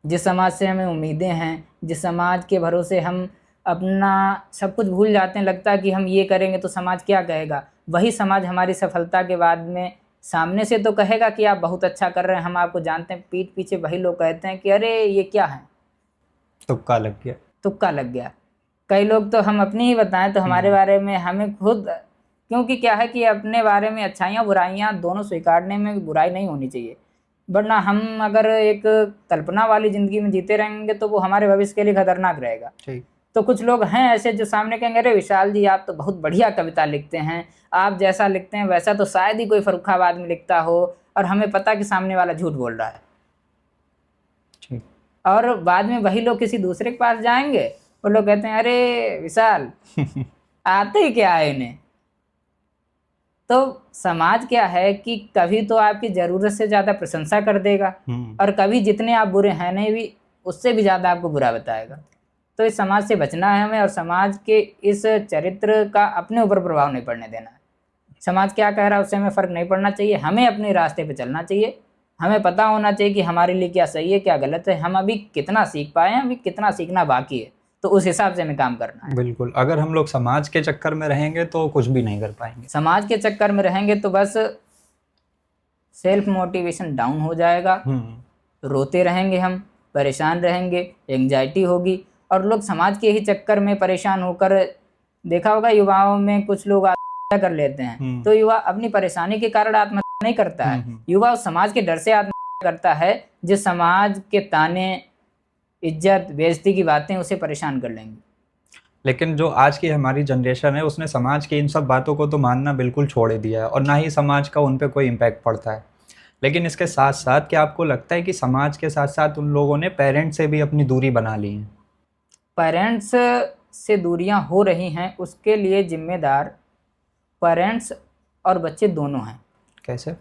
जिस समाज से हमें उम्मीदें हैं, जिस समाज के भरोसे हम अपना सब कुछ भूल जाते हैं, लगता है कि हम ये करेंगे तो समाज क्या कहेगा, वही समाज हमारी सफलता के बाद में सामने से तो कहेगा कि आप बहुत अच्छा कर रहे हैं, हम आपको जानते हैं, पीठ पीछे वही लोग कहते हैं कि अरे ये क्या है, तुक्का लग गया। तुक्का लग गया। कई लोग तो हम अपनी ही बताएं तो हमारे बारे में हमें खुद, क्योंकि क्या है कि अपने बारे में अच्छाइयाँ बुराइयाँ दोनों स्वीकारने में बुराई नहीं होनी चाहिए, वरना हम अगर एक कल्पना वाली ज़िंदगी में जीते रहेंगे तो वो हमारे भविष्य के लिए खतरनाक रहेगा। ठीक। तो कुछ लोग हैं ऐसे जो सामने कहेंगे अरे विशाल जी आप तो बहुत बढ़िया कविता लिखते हैं, आप जैसा लिखते हैं वैसा तो शायद ही कोई फर्रुखाबाद में लिखता हो, और हमें पता कि सामने वाला झूठ बोल रहा है। ठीक। और बाद में वही लोग किसी दूसरे के पास जाएंगे, वो लोग कहते हैं अरे विशाल आते ही क्या है इन्हें। तो समाज क्या है कि कभी तो आपकी ज़रूरत से ज़्यादा प्रशंसा कर देगा, और कभी जितने आप बुरे हैं नहीं भी उससे भी ज़्यादा आपको बुरा बताएगा। तो इस समाज से बचना है हमें, और समाज के इस चरित्र का अपने ऊपर प्रभाव नहीं पड़ने देना है। समाज क्या कह रहा है उससे हमें फ़र्क नहीं पड़ना चाहिए, हमें अपने रास्ते पे चलना चाहिए। हमें पता होना चाहिए कि हमारे लिए क्या सही है क्या गलत है, हम अभी कितना सीख पाए हैं, अभी कितना सीखना बाकी है, तो उस हिसाब से हमें काम करना है। बिल्कुल। अगर हम लोग समाज के चक्कर में रहेंगे तो कुछ भी नहीं कर पाएंगे। समाज के चक्कर में रहेंगे तो बस सेल्फ मोटिवेशन डाउन हो जाएगा, रोते रहेंगे हम, परेशान रहेंगे, एंजाइटी होगी, और लोग समाज के ही चक्कर में परेशान होकर, देखा होगा युवाओं में कुछ लोग आत्महत्या कर लेते हैं, तो युवा अपनी परेशानी के कारण आत्महत्या नहीं करता है, युवा उस समाज के डर से आत्महत्या करता है जिस समाज के ताने, इज्जत, बेइज्जती की बातें उसे परेशान कर लेंगी। लेकिन जो आज की हमारी जनरेशन है उसने समाज की इन सब बातों को तो मानना बिल्कुल छोड़ ही दिया है, और ना ही समाज का उन पे कोई इम्पैक्ट पड़ता है। लेकिन इसके साथ साथ क्या आपको लगता है कि समाज के साथ साथ उन लोगों ने पेरेंट्स से भी अपनी दूरी बना ली है? पेरेंट्स से दूरियां हो रही हैं, उसके लिए जिम्मेदार पेरेंट्स और बच्चे दोनों हैं। कैसे?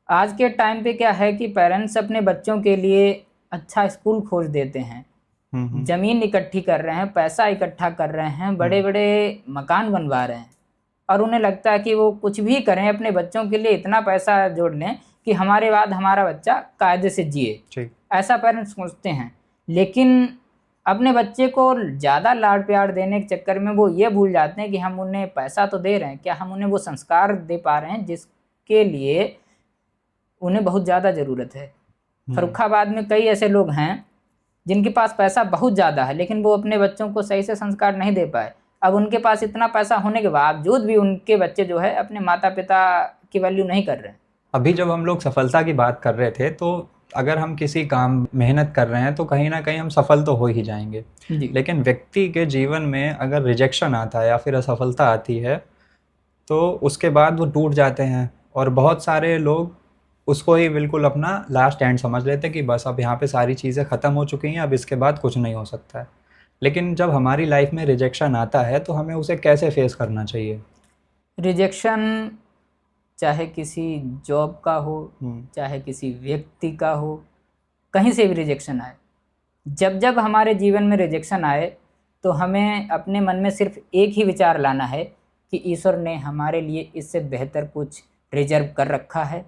आज के टाइम पे क्या है कि पेरेंट्स अपने बच्चों के लिए अच्छा स्कूल खोज देते हैं, जमीन इकट्ठी कर रहे हैं, पैसा इकट्ठा कर रहे हैं, बड़े बड़े मकान बनवा रहे हैं, और उन्हें लगता है कि वो कुछ भी करें अपने बच्चों के लिए, इतना पैसा जोड़ लें कि हमारे बाद हमारा बच्चा कायदे से जिए। ऐसा पेरेंट्स सोचते हैं, लेकिन अपने बच्चे को ज़्यादा लाड प्यार देने के चक्कर में वो ये भूल जाते हैं कि हम उन्हें पैसा तो दे रहे हैं, क्या हम उन्हें वो संस्कार दे पा रहे हैं जिसके लिए उन्हें बहुत ज़्यादा ज़रूरत है। फर्रुखाबाद में कई ऐसे लोग हैं जिनके पास पैसा बहुत ज़्यादा है, लेकिन वो अपने बच्चों को सही से संस्कार नहीं दे पाए। अब उनके पास इतना पैसा होने के बावजूद भी उनके बच्चे जो है अपने माता पिता की वैल्यू नहीं कर रहे हैं। अभी जब हम लोग सफलता की बात कर रहे थे, तो अगर हम किसी काम मेहनत कर रहे हैं तो कहीं ना कहीं हम सफल तो हो ही जाएंगे, लेकिन व्यक्ति के जीवन में अगर रिजेक्शन आता है या फिर असफलता आती है तो उसके बाद वो टूट जाते हैं, और बहुत सारे लोग उसको ही बिल्कुल अपना लास्ट एंड समझ लेते हैं कि बस अब यहाँ पे सारी चीज़ें ख़त्म हो चुकी हैं, अब इसके बाद कुछ नहीं हो सकता है। लेकिन जब हमारी लाइफ में रिजेक्शन आता है तो हमें उसे कैसे फेस करना चाहिए? रिजेक्शन चाहे किसी जॉब का हो, चाहे किसी व्यक्ति का हो, कहीं से भी रिजेक्शन आए, जब जब हमारे जीवन में रिजेक्शन आए तो हमें अपने मन में सिर्फ एक ही विचार लाना है कि ईश्वर ने हमारे लिए इससे बेहतर कुछ रिजर्व कर रखा है,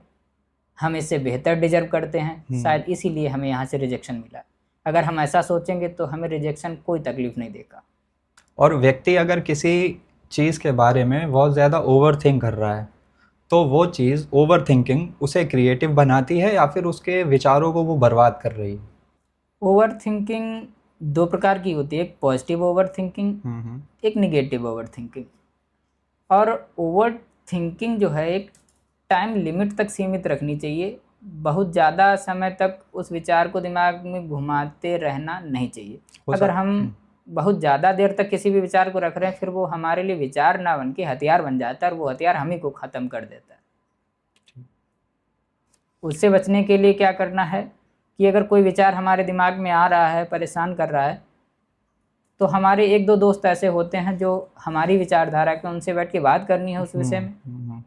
हम इससे बेहतर डिजर्व करते हैं, शायद इसीलिए हमें यहाँ से रिजेक्शन मिला। अगर हम ऐसा सोचेंगे तो हमें रिजेक्शन कोई तकलीफ नहीं देगा। और व्यक्ति अगर किसी चीज़ के बारे में बहुत ज़्यादा ओवर थिंक कर रहा है तो वो चीज़ ओवर थिंकिंग उसे क्रिएटिव बनाती है या फिर उसके विचारों को वो बर्बाद कर रही है? ओवर थिंकिंग दो प्रकार की होती है, एक पॉजिटिव ओवर थिंकिंग, हम्म। एक निगेटिव ओवर थिंकिंग। और ओवर थिंकिंग जो है एक टाइम लिमिट तक सीमित रखनी चाहिए, बहुत ज़्यादा समय तक उस विचार को दिमाग में घुमाते रहना नहीं चाहिए। हो अगर सक- हम बहुत ज़्यादा देर तक किसी भी विचार को रख रहे हैं, फिर वो हमारे लिए विचार ना बन के हथियार बन जाता है, और वो हथियार हम ही को ख़त्म कर देता है। उससे बचने के लिए क्या करना है कि अगर कोई विचार हमारे दिमाग में आ रहा है, परेशान कर रहा है, तो हमारे एक दो दोस्त ऐसे होते हैं जो हमारी विचारधारा के, उनसे बैठ के बात करनी है उस विषय में।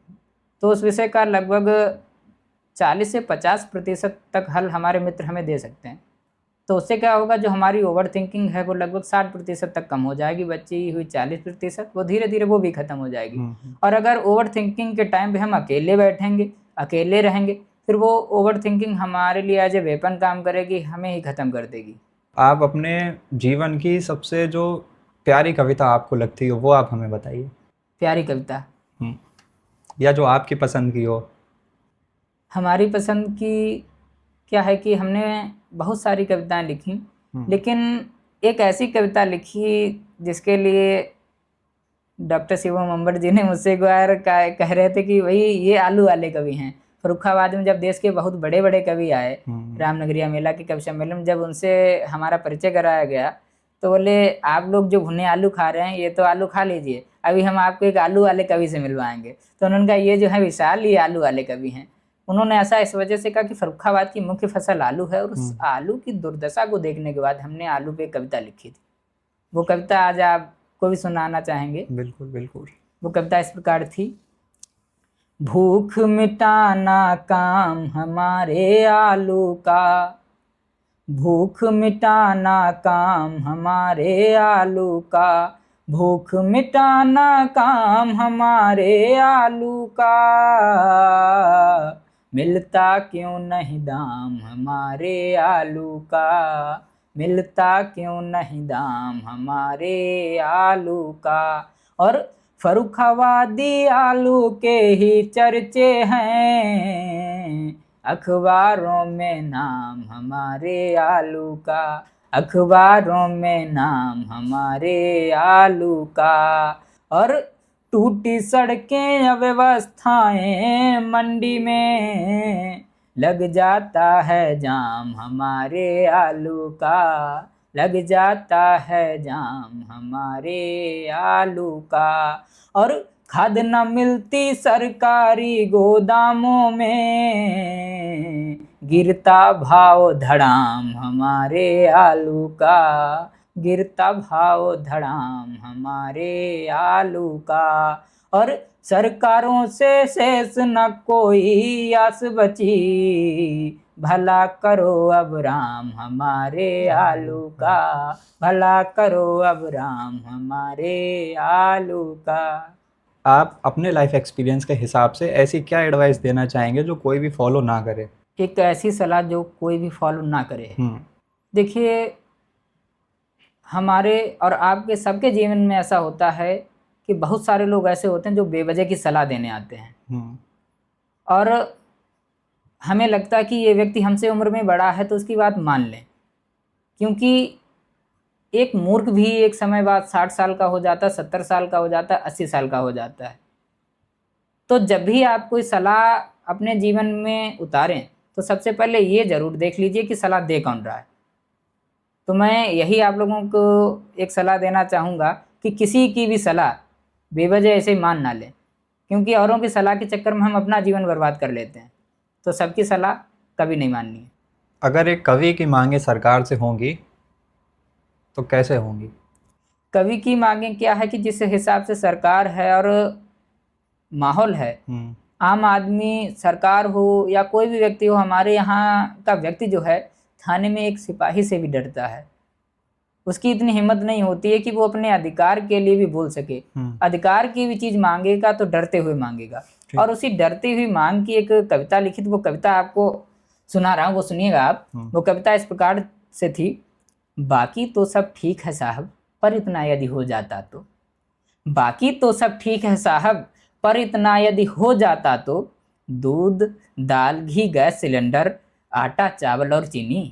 तो उस विषय का लगभग 40 से 50% तक हल हमारे मित्र हमें दे सकते हैं। तो उससे क्या होगा, जो हमारी ओवर थिंकिंग है वो लगभग 60% तक कम हो जाएगी, बची हुई 40% वो धीरे धीरे वो भी खत्म हो जाएगी। और अगर ओवर थिंकिंग के टाइम पे हम अकेले बैठेंगे, अकेले रहेंगे, फिर वो ओवर थिंकिंग हमारे लिए एज ए वेपन काम करेगी, हमें ही ख़त्म कर देगी। आप अपने जीवन की सबसे जो प्यारी कविता आपको लगती हो वो आप हमें बताइए। प्यारी कविता या जो आपकी पसंद की हो। हमारी पसंद की क्या है कि हमने बहुत सारी कविताएं लिखी, लेकिन एक ऐसी कविता लिखी जिसके लिए डॉक्टर शिवम अंबर जी ने मुझसे एक बार कह रहे थे कि भाई ये आलू वाले कवि हैं। फर्रुखाबाद में जब देश के बहुत बड़े बड़े कवि आए रामनगरिया मेला के कवि सम्मेलन में, जब उनसे हमारा परिचय कराया गया तो बोले आप लोग जो भुने आलू खा रहे हैं ये तो आलू खा लीजिए, अभी हम आपको एक आलू वाले कवि से मिलवाएंगे। तो उन्होंने कहा ये जो है विशाल, ये आलू वाले कवि हैं। उन्होंने ऐसा इस वजह से कहा कि फर्रुखाबाद की मुख्य फसल आलू है, और उस आलू की दुर्दशा को देखने के बाद हमने आलू पे कविता लिखी थी। वो कविता आज आपको भी सुनाना चाहेंगे। बिल्कुल बिल्कुल। वो कविता इस प्रकार थी। भूख मिटाना काम हमारे आलू का, भूख मिटाना काम हमारे आलू का, भूख मिटाना काम हमारे आलू का, मिलता क्यों नहीं दाम हमारे आलू का, मिलता क्यों नहीं दाम हमारे आलू का। और फर्रुखाबादी आलू के ही चर्चे हैं, अखबारों में नाम हमारे आलू का, अखबारों में नाम हमारे आलू का। और टूटी सड़कें अव्यवस्थाएं मंडी में, लग जाता है जाम हमारे आलू का, लग जाता है जाम हमारे आलू का। और खाद न मिलती सरकारी गोदामों में, गिरता भाव धड़ाम हमारे आलू का, गिरता भाव धड़ाम हमारे आलू का। और सरकारों से शेष न कोई आस बची, भला करो अब राम हमारे आलू का, भला करो अब राम हमारे आलू का। आप अपने लाइफ एक्सपीरियंस के हिसाब से ऐसी क्या एडवाइस देना चाहेंगे जो कोई भी फॉलो ना करे? एक ऐसी सलाह जो कोई भी फॉलो ना करे। देखिए, हमारे और आपके सबके जीवन में ऐसा होता है कि बहुत सारे लोग ऐसे होते हैं जो बेवजह की सलाह देने आते हैं, और हमें लगता है कि ये व्यक्ति हमसे उम्र में बड़ा है तो उसकी बात मान लें, क्योंकि एक मूर्ख भी एक समय बाद 60 साल का हो जाता है, 70 साल का हो जाता है, 80 साल का हो जाता है। तो जब भी आप कोई सलाह अपने जीवन में उतारें तो सबसे पहले ये ज़रूर देख लीजिए कि सलाह दे कौन रहा है। तो मैं यही आप लोगों को एक सलाह देना चाहूँगा कि किसी की भी सलाह बेवजह ऐसे मान ना लें, क्योंकि औरों की सलाह के चक्कर में हम अपना जीवन बर्बाद कर लेते हैं। तो सबकी सलाह कभी नहीं माननी है। अगर एक कवि की मांगे सरकार से होंगी तो कैसे होंगी? कवि की मांगें क्या है कि जिस हिसाब से सरकार है और माहौल है, आम आदमी, सरकार हो या कोई भी व्यक्ति हो, हमारे यहाँ का व्यक्ति जो है थाने में एक सिपाही से भी डरता है। उसकी इतनी हिम्मत नहीं होती है कि वो अपने अधिकार के लिए भी बोल सके। अधिकार की भी चीज़ मांगेगा तो डरते हुए मांगेगा। और उसी डरती हुई मांग की एक कविता लिखी थी, वो कविता आपको सुना रहा हूँ, वो सुनिएगा आप। वो कविता इस प्रकार से थी। बाकी तो सब ठीक है साहब, पर इतना यदि हो जाता तो, बाकी तो सब ठीक है साहब, पर इतना यदि हो जाता तो दूध, दाल, घी, गैस सिलेंडर, आटा, चावल और चीनी,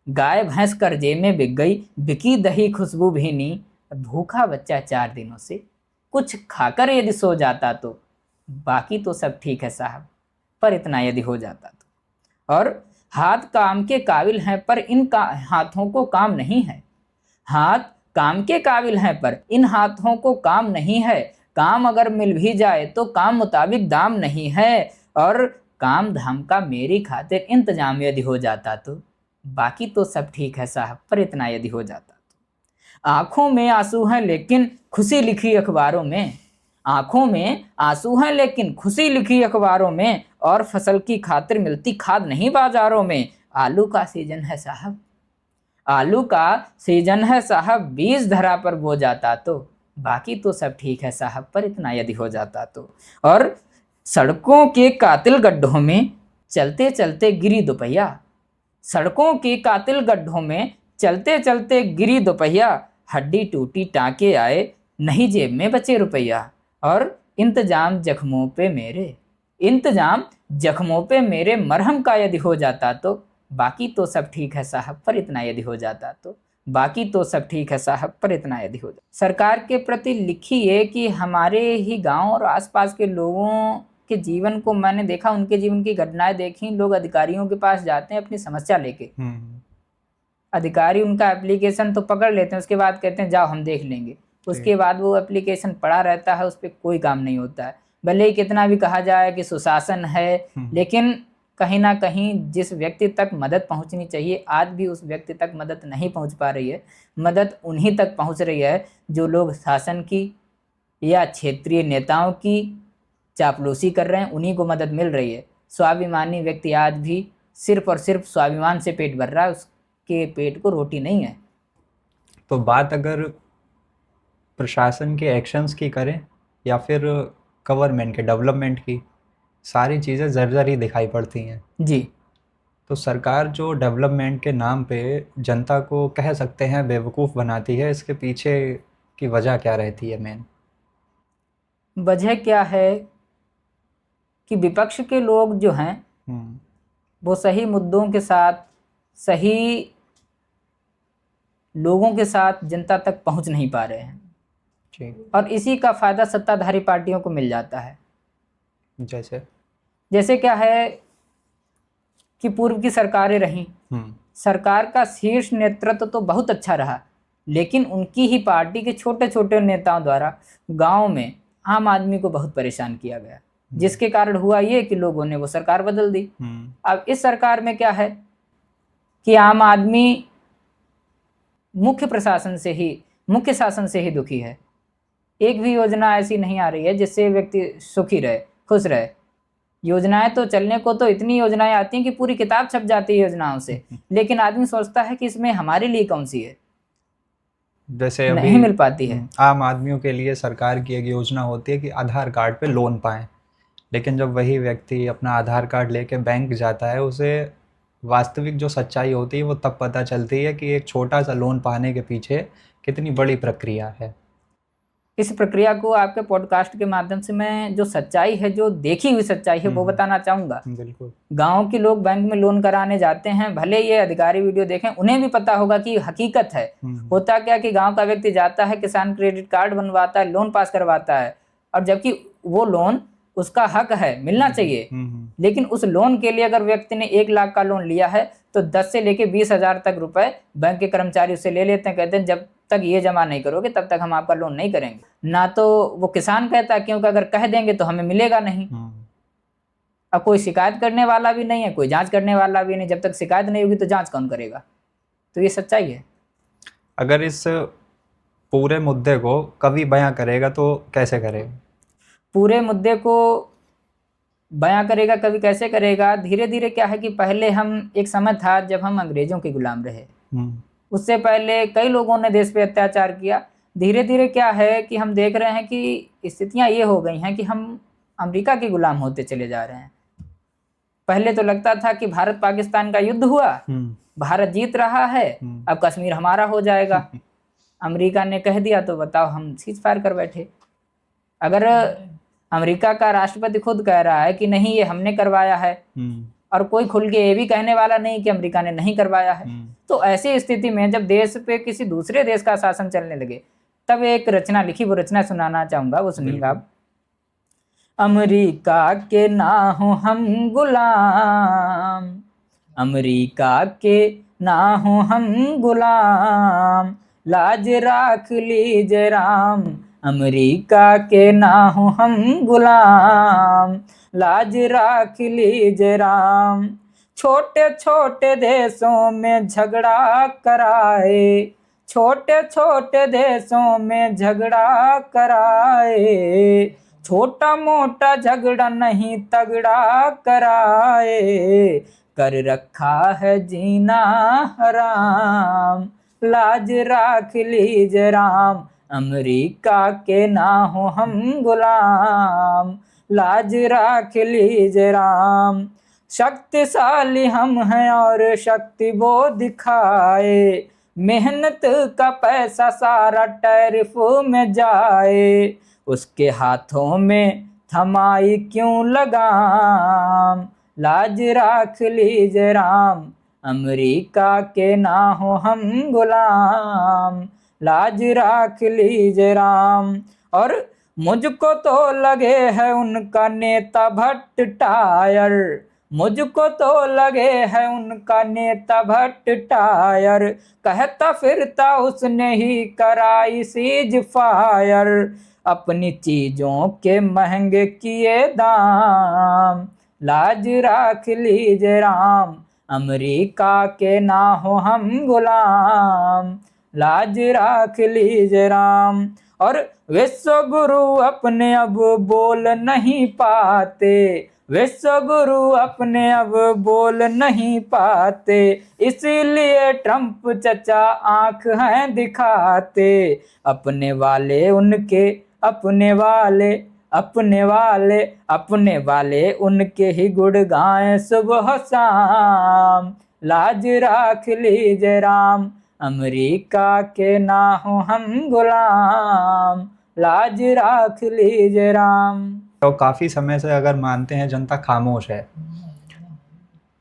गाय भैंस कर्जे में बिक गई, बिकी दही खुशबू भीनी, भूखा बच्चा 4 दिनों से, कुछ खाकर यदि सो जाता तो बाकी तो सब ठीक है साहब, पर इतना यदि हो जाता तो। और हाथ काम के काबिल हैं पर इन हाथों को काम नहीं है, हाथ काम के काबिल हैं पर इन हाथों को काम नहीं है, काम अगर मिल भी जाए तो काम मुताबिक दाम नहीं है, और काम धाम का मेरी खातिर इंतजाम यदि हो जाता तो बाकी तो सब ठीक है साहब, पर इतना यदि हो जाता तो। आंखों में आंसू हैं लेकिन खुशी लिखी अखबारों में, आंखों में आंसू हैं लेकिन खुशी लिखी अखबारों में, और फसल की खातिर मिलती खाद नहीं बाजारों में। आलू का सीजन है साहब, आलू का सीजन है साहब, बीज धरा पर बो जाता तो बाकी तो सब ठीक है साहब, पर इतना यदि हो जाता तो। और सड़कों के कातिल गड्ढों में चलते चलते गिरी दोपहिया, सड़कों के कातिल गड्ढों में चलते चलते गिरी दोपहिया, हड्डी टूटी टाँके आए नहीं जेब में बचे रुपया। और इंतजाम जख्मों पे मेरे, इंतजाम जख्मों पे मेरे मरहम का यदि हो जाता तो बाकी तो सब ठीक है साहब, पर इतना यदि हो जाता तो बाकी तो सब ठीक है साहब, पर इतना यदि हो जाता। सरकार के प्रति लिखिए कि हमारे ही गांव और आसपास के लोगों के जीवन को मैंने देखा, उनके जीवन की घटनाएं देखी। लोग अधिकारियों के पास जाते हैं अपनी समस्या लेके, अधिकारी उनका एप्लीकेशन तो पकड़ लेते हैं, उसके बाद कहते हैं जाओ हम देख लेंगे। उसके बाद वो एप्लीकेशन पड़ा रहता है, उस पर कोई काम नहीं होता है। भले ही कितना भी कहा जाए कि सुशासन है, लेकिन कहीं ना कहीं जिस व्यक्ति तक मदद पहुंचनी चाहिए आज भी उस व्यक्ति तक मदद नहीं पहुंच पा रही है। मदद उन्हीं तक पहुंच रही है जो लोग शासन की या क्षेत्रीय नेताओं की चापलूसी कर रहे हैं, उन्हीं को मदद मिल रही है। स्वाभिमानी व्यक्ति आज भी सिर्फ और सिर्फ स्वाभिमान से पेट भर रहा है, उसके पेट को रोटी नहीं है। तो बात अगर प्रशासन के एक्शंस की करें या फिर गवर्नमेंट के डेवलपमेंट की, सारी चीज़ें जर्जर ही दिखाई पड़ती हैं जी। तो सरकार जो डेवलपमेंट के नाम पे जनता को कह सकते हैं बेवकूफ़ बनाती है, इसके पीछे की वजह क्या रहती है मेन? वजह क्या है कि विपक्ष के लोग जो हैं वो सही मुद्दों के साथ, सही लोगों के साथ जनता तक पहुंच नहीं पा रहे हैं, और इसी का फायदा सत्ताधारी पार्टियों को मिल जाता है। जैसे क्या है कि पूर्व की सरकारें रहीं, सरकार का शीर्ष नेतृत्व तो बहुत अच्छा रहा, लेकिन उनकी ही पार्टी के छोटे छोटे नेताओं द्वारा गांव में आम आदमी को बहुत परेशान किया गया, जिसके कारण हुआ ये कि लोगों ने वो सरकार बदल दी। अब इस सरकार में क्या है कि आम आदमी मुख्य प्रशासन से ही, मुख्य शासन से ही दुखी है। एक भी योजना ऐसी नहीं आ रही है जिससे व्यक्ति सुखी रहे, खुश रहे। योजनाएं तो चलने को तो इतनी योजनाएं आती हैं कि पूरी किताब छप जाती है योजनाओं से, लेकिन आदमी सोचता है कि इसमें हमारे लिए कौन सी है, जैसे अभी नहीं मिल पाती है। आम आदमियों के लिए सरकार की एक योजना होती है कि आधार कार्ड पे लोन पाएं, लेकिन जब वही व्यक्ति अपना आधार कार्ड लेके बैंक जाता है, उसे वास्तविक जो सच्चाई होती है वो तब पता चलती है कि एक छोटा सा लोन पाने के पीछे कितनी बड़ी प्रक्रिया है। इस प्रक्रिया को आपके पॉडकास्ट के माध्यम से मैं जो सच्चाई है, जो देखी हुई सच्चाई है, वो बताना चाहूँगा। बिल्कुल। गांव के लोग बैंक में लोन कराने जाते हैं, भले ये अधिकारी वीडियो देखें, उन्हें भी पता होगा कि हकीकत है। होता क्या कि गांव का व्यक्ति जाता है, किसान क्रेडिट कार्ड बनवाता है, लोन पास करवाता है, और जबकि वो लोन उसका हक है, मिलना चाहिए, लेकिन उस लोन के लिए अगर व्यक्ति ने 1 लाख का लोन लिया है तो 10 से लेके 20,000 तक रुपए बैंक के कर्मचारी उससे ले लेते हैं। कहते हैं जब तक ये जमा नहीं करोगे तब तक हम आपका लोन नहीं करेंगे। ना तो वो किसान कहता है, क्योंकि अगर कह देंगे तो हमें मिलेगा नहीं। अब कोई शिकायत करने वाला भी नहीं है, कोई जांच करने वाला भी नहीं। जब तक शिकायत नहीं होगी तो जांच कौन करेगा? तो ये सच्चाई है। अगर इस पूरे मुद्दे को कवि बयां करेगा तो कैसे करेगा? पूरे मुद्दे को बयां करेगा कवि कैसे करेगा? धीरे धीरे क्या है कि पहले हम, एक समय था जब हम अंग्रेजों के गुलाम रहे, उससे पहले कई लोगों ने देश पे अत्याचार किया। धीरे धीरे क्या है कि हम देख रहे हैं कि स्थितियां ये हो गई हैं कि हम अमेरिका के गुलाम होते चले जा रहे हैं। पहले तो लगता था कि भारत पाकिस्तान का युद्ध हुआ, भारत जीत रहा है, अब कश्मीर हमारा हो जाएगा। अमेरिका ने कह दिया तो बताओ हम सीज फायर कर बैठे। अगर अमेरिका का राष्ट्रपति खुद कह रहा है कि नहीं, ये हमने करवाया है, और कोई खुल के ये भी कहने वाला नहीं कि अमेरिका ने नहीं करवाया है। तो ऐसी स्थिति में जब देश पे किसी दूसरे देश का शासन चलने लगे, तब एक रचना लिखी, वो रचना सुनाना चाहूंगा, वो सुनिएगा आप। अमेरिका के ना हो हम गुलाम, अमेरिका के ना हो हम गुलाम, लाज राख लीजिए राम, अमेरिका के ना हो हम गुलाम, लाज राख लीजिए राम। छोटे छोटे देशों में झगड़ा कराए, छोटे छोटे देशों में झगड़ा कराए, छोटा मोटा झगड़ा नहीं तगड़ा कराए, कर रखा है जीना हराम, लाज राख लीजिए राम, अमेरिका के ना हो हम गुलाम, लाज राख लीजिए राम। शक्तिशाली हम हैं और शक्ति वो दिखाए, मेहनत का पैसा सारा टैरिफ में जाए, उसके हाथों में थमाई क्यों लगाम, लाज राख लीजिए राम, अमेरिका के ना हो हम गुलाम, लाज राख लीजिए राम। और मुझको तो लगे है उनका नेता भट्ट टायर, मुझको तो लगे है उनका नेता भट्ट टायर, कहता फिरता उसने ही कराई सीज फायर, अपनी चीजों के महंगे किए दाम, लाज राख लीजिए राम, अमेरिका के ना हो हम गुलाम, लाज राख लीजिए राम। और विश्व गुरु अपने अब बोल नहीं पाते, विश्व गुरु अपने अब बोल नहीं पाते, इसीलिए ट्रंप चचा आंख हैं दिखाते, अपने वाले उनके अपने वाले अपने वाले अपने वाले उनके ही गुण गाएं सुबह शाम, लाज राख लीजिए राम, अमेरिका के ना हो हम गुलाम, लाज राख लीजिए राम। तो काफ़ी समय से अगर मानते हैं जनता खामोश है,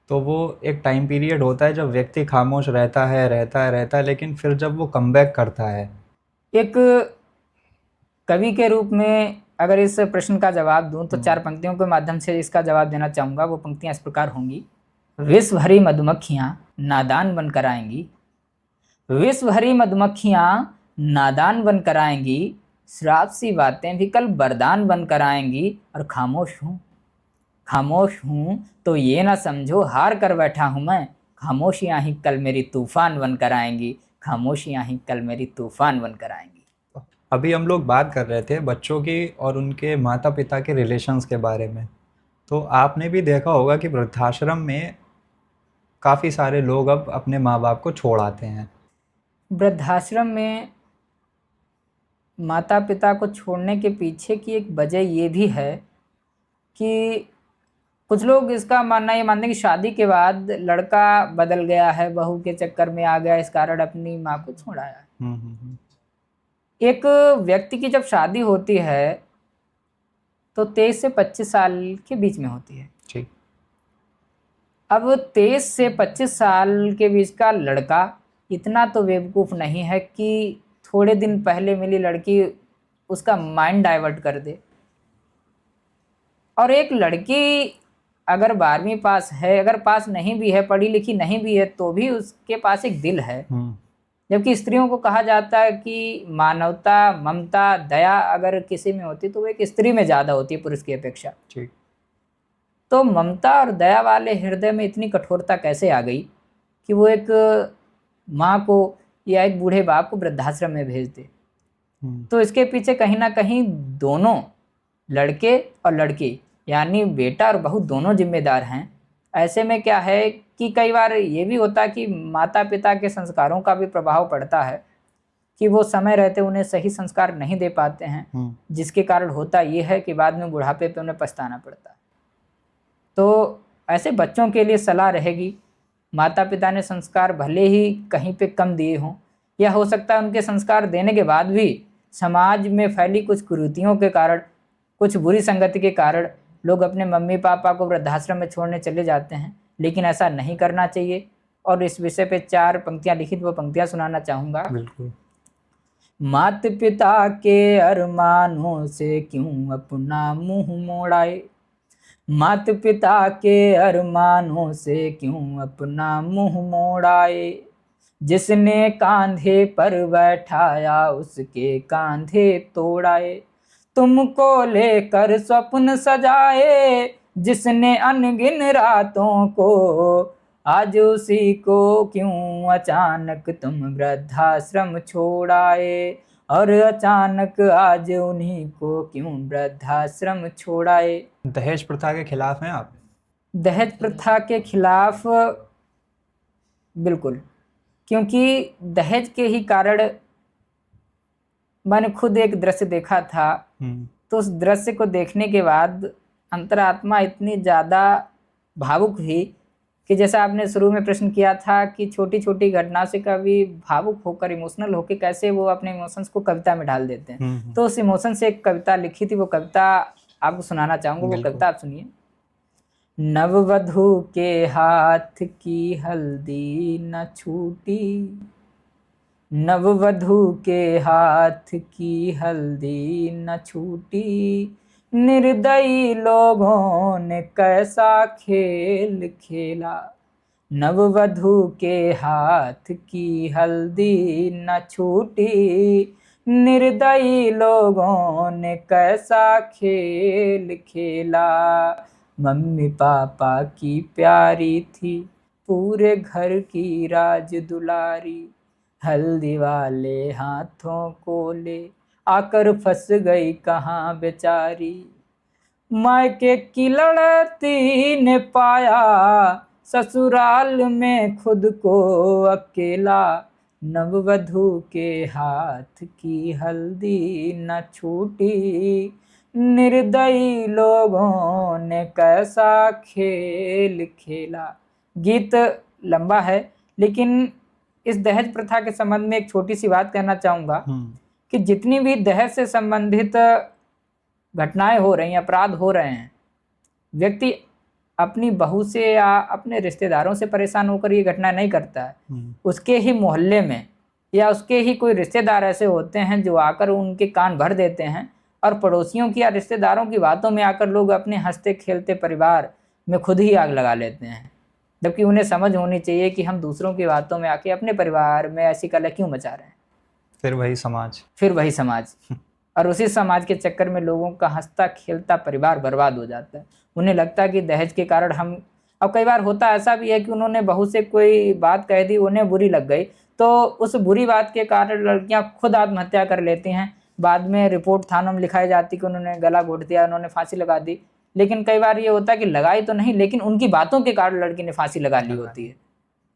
तो वो एक टाइम पीरियड होता है जब व्यक्ति खामोश रहता है, लेकिन फिर जब वो कमबैक करता है। एक कवि के रूप में अगर इस प्रश्न का जवाब दूं तो 4 पंक्तियों के माध्यम से इसका जवाब देना चाहूँगा। वो पंक्तियाँ इस प्रकार होंगी। विश्व भरी मधुमक्खियाँ नादान बनकर आएंगी, विश्व भरी मधुमक्खियाँ नादान बनकर आएंगी, श्राप सी बातें भी कल वरदान बनकर आएंगी, और खामोश हूँ तो ये ना समझो हार कर बैठा हूँ मैं, खामोशियाँ ही कल मेरी तूफान बनकर आएंगी, खामोशियाँ ही कल मेरी तूफान बनकर आएंगी। अभी हम लोग बात कर रहे थे बच्चों की और उनके माता पिता के रिलेशंस के बारे में। तो आपने भी देखा होगा कि वृद्धाश्रम में काफ़ी सारे लोग अब अपने माँ बाप को छोड़ आते हैं। वृद्धाश्रम में माता पिता को छोड़ने के पीछे की एक वजह ये भी है कि कुछ लोग इसका मानना ये मानते हैं कि शादी के बाद लड़का बदल गया है, बहू के चक्कर में आ गया, इस कारण अपनी माँ को छोड़ आया है। एक व्यक्ति की जब शादी होती है तो 23 से 25 साल के बीच में होती है। ठीक। अब 23 से 25 साल के बीच का लड़का इतना तो बेवकूफ़ नहीं है कि थोड़े दिन पहले मिली लड़की उसका माइंड डाइवर्ट कर दे। और एक लड़की अगर 12वीं पास है, अगर पास नहीं भी है, पढ़ी लिखी नहीं भी है, तो भी उसके पास एक दिल है। जबकि स्त्रियों को कहा जाता है कि मानवता, ममता, दया अगर किसी में होती तो वो एक स्त्री में ज़्यादा होती है पुरुष की अपेक्षा। ठीक। तो ममता और दया वाले हृदय में इतनी कठोरता कैसे आ गई कि वो एक माँ को या एक बूढ़े बाप को वृद्धाश्रम में भेज दे। तो इसके पीछे कहीं ना कहीं दोनों, लड़के और लड़की यानी बेटा और बहू, दोनों जिम्मेदार हैं। ऐसे में क्या है कि कई बार ये भी होता है कि माता पिता के संस्कारों का भी प्रभाव पड़ता है कि वो समय रहते उन्हें सही संस्कार नहीं दे पाते हैं, जिसके कारण होता ये है कि बाद में बुढ़ापे पे उन्हें पछताना पड़ता है। तो ऐसे बच्चों के लिए सलाह रहेगी, माता पिता ने संस्कार भले ही कहीं पे कम दिए हों, या हो सकता है उनके संस्कार देने के बाद भी समाज में फैली कुछ कुरीतियों के कारण कुछ बुरी संगति के कारण लोग अपने मम्मी पापा को वृद्धाश्रम में छोड़ने चले जाते हैं, लेकिन ऐसा नहीं करना चाहिए। और इस विषय पे 4 पंक्तियां लिखित वो पंक्तियां सुनाना चाहूँगा। बिल्कुल। मात पिता के अरमानों से क्यों अपना मुंह मोड़ाए, मात पिता के अरमानों से क्यों अपना मुंह मोड़ाए, जिसने कांधे पर बैठाया उसके कांधे तोड़ाए, तुमको लेकर स्वप्न सजाए जिसने अनगिन रातों को, आज उसी को क्यों अचानक तुम वृद्धाश्रम छोड़ाए, और अचानक आज उन्हीं को क्यों वृद्धाश्रम छोड़ाए। दहेज प्रथा के खिलाफ हैं आप? दहेज प्रथा के खिलाफ बिल्कुल, क्योंकि दहेज के ही कारण मैंने खुद एक दृश्य देखा था, तो उस दृश्य को देखने के बाद अंतरात्मा इतनी ज़्यादा भावुक हुई कि जैसा आपने शुरू में प्रश्न किया था कि छोटी छोटी घटना से कभी भावुक होकर इमोशनल होकर कैसे वो अपने इमोशंस को कविता में ढाल देते हैं। तो उस इमोशन से एक कविता लिखी थी, वो कविता आपको सुनाना चाहूँगा। वो कविता आप सुनिए। नववधू के हाथ की हल्दी न छूटी, नववधू के हाथ की हल्दी न छूटी, निर्दयी लोगों ने कैसा खेल खेला, नववधू के हाथ की हल्दी न छूटी, निर्दयी लोगों ने कैसा खेल खेला, मम्मी पापा की प्यारी थी पूरे घर की राज दुलारी, हल्दी वाले हाथों को ले आकर फंस गई कहाँ बेचारी, मायके की लड़ती ने पाया ससुराल में खुद को अकेला, नववधू के हाथ की हल्दी न छूटी, निर्दयी लोगों ने कैसा खेल खेला। गीत लंबा है, लेकिन इस दहेज प्रथा के संबंध में एक छोटी सी बात कहना चाहूँगा कि जितनी भी दहेज से संबंधित घटनाएं हो रही हैं, अपराध हो रहे हैं, व्यक्ति अपनी बहू से या अपने रिश्तेदारों से परेशान होकर ये घटना नहीं करता है। उसके ही मोहल्ले में या उसके ही कोई रिश्तेदार ऐसे होते हैं जो आकर उनके कान भर देते हैं, और पड़ोसियों की या रिश्तेदारों की बातों में आकर लोग अपने हंसते खेलते परिवार में खुद ही आग लगा लेते हैं। जबकि उन्हें समझ होनी चाहिए कि हम दूसरों की बातों में आके अपने परिवार में ऐसी कलह क्यों मचा रहे हैं। फिर वही समाज और उसी समाज के चक्कर में लोगों का हंसता खेलता परिवार बर्बाद हो जाता है। उन्हें लगता है कि दहेज के कारण हम, अब कई बार होता ऐसा भी है कि उन्होंने बहू से कोई बात कह दी, उन्हें बुरी लग गई, तो उस बुरी बात के कारण लड़कियां खुद आत्महत्या कर लेती हैं। बाद में रिपोर्ट थानों में लिखाई जाती कि उन्होंने गला घोट दिया, उन्होंने फांसी लगा दी। लेकिन कई बार ये होता है कि लगाई तो नहीं, लेकिन उनकी बातों के कारण लड़की ने फांसी लगा ली होती है,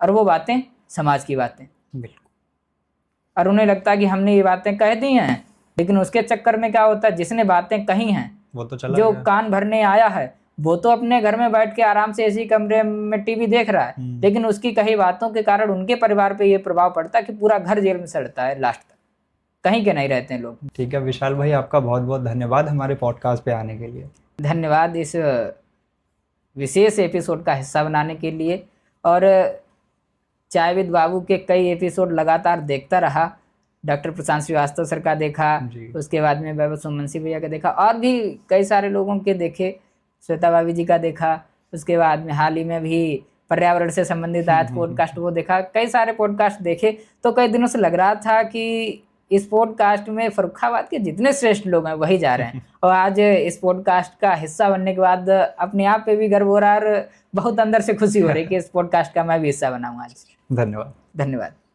और वो बातें समाज की बातें, और उन्हें लगता है कि हमने ये बातें कह दी हैं, लेकिन उसके चक्कर में क्या होता है, जिसने बातें कही हैं वो तो चला जो गया। कान भरने आया है वो तो अपने घर में बैठ के आराम से इसी कमरे में टीवी देख रहा है, लेकिन उसकी कही बातों के कारण उनके परिवार पे ये प्रभाव पड़ता है कि पूरा घर जेल में सड़ता है, लास्ट तक कहीं के नहीं रहते हैं लोग। ठीक है विशाल भाई, आपका बहुत बहुत धन्यवाद हमारे पॉडकास्ट पे आने के लिए। धन्यवाद इस विशेष एपिसोड का हिस्सा बनाने के लिए, और चाय विद बाबू के कई एपिसोड लगातार देखता रहा। डॉक्टर प्रशांत श्रीवास्तव सर का देखा, उसके बाद में वैभव सुमनसी भैया का देखा, और भी कई सारे लोगों के देखे, श्वेता भाभी जी का देखा, उसके बाद में हाल ही में भी पर्यावरण से संबंधित आया पॉडकास्ट वो देखा, कई सारे पॉडकास्ट देखे। तो कई दिनों से लग रहा था कि इस पॉडकास्ट में फर्रुखाबाद के जितने श्रेष्ठ लोग हैं वही जा रहे हैं, और आज इस पॉडकास्ट का हिस्सा बनने के बाद अपने आप पे भी गर्व हो रहा है और बहुत अंदर से खुशी हो रही है कि इस पॉडकास्ट का मैं भी हिस्सा बनाऊँ आज। धन्यवाद।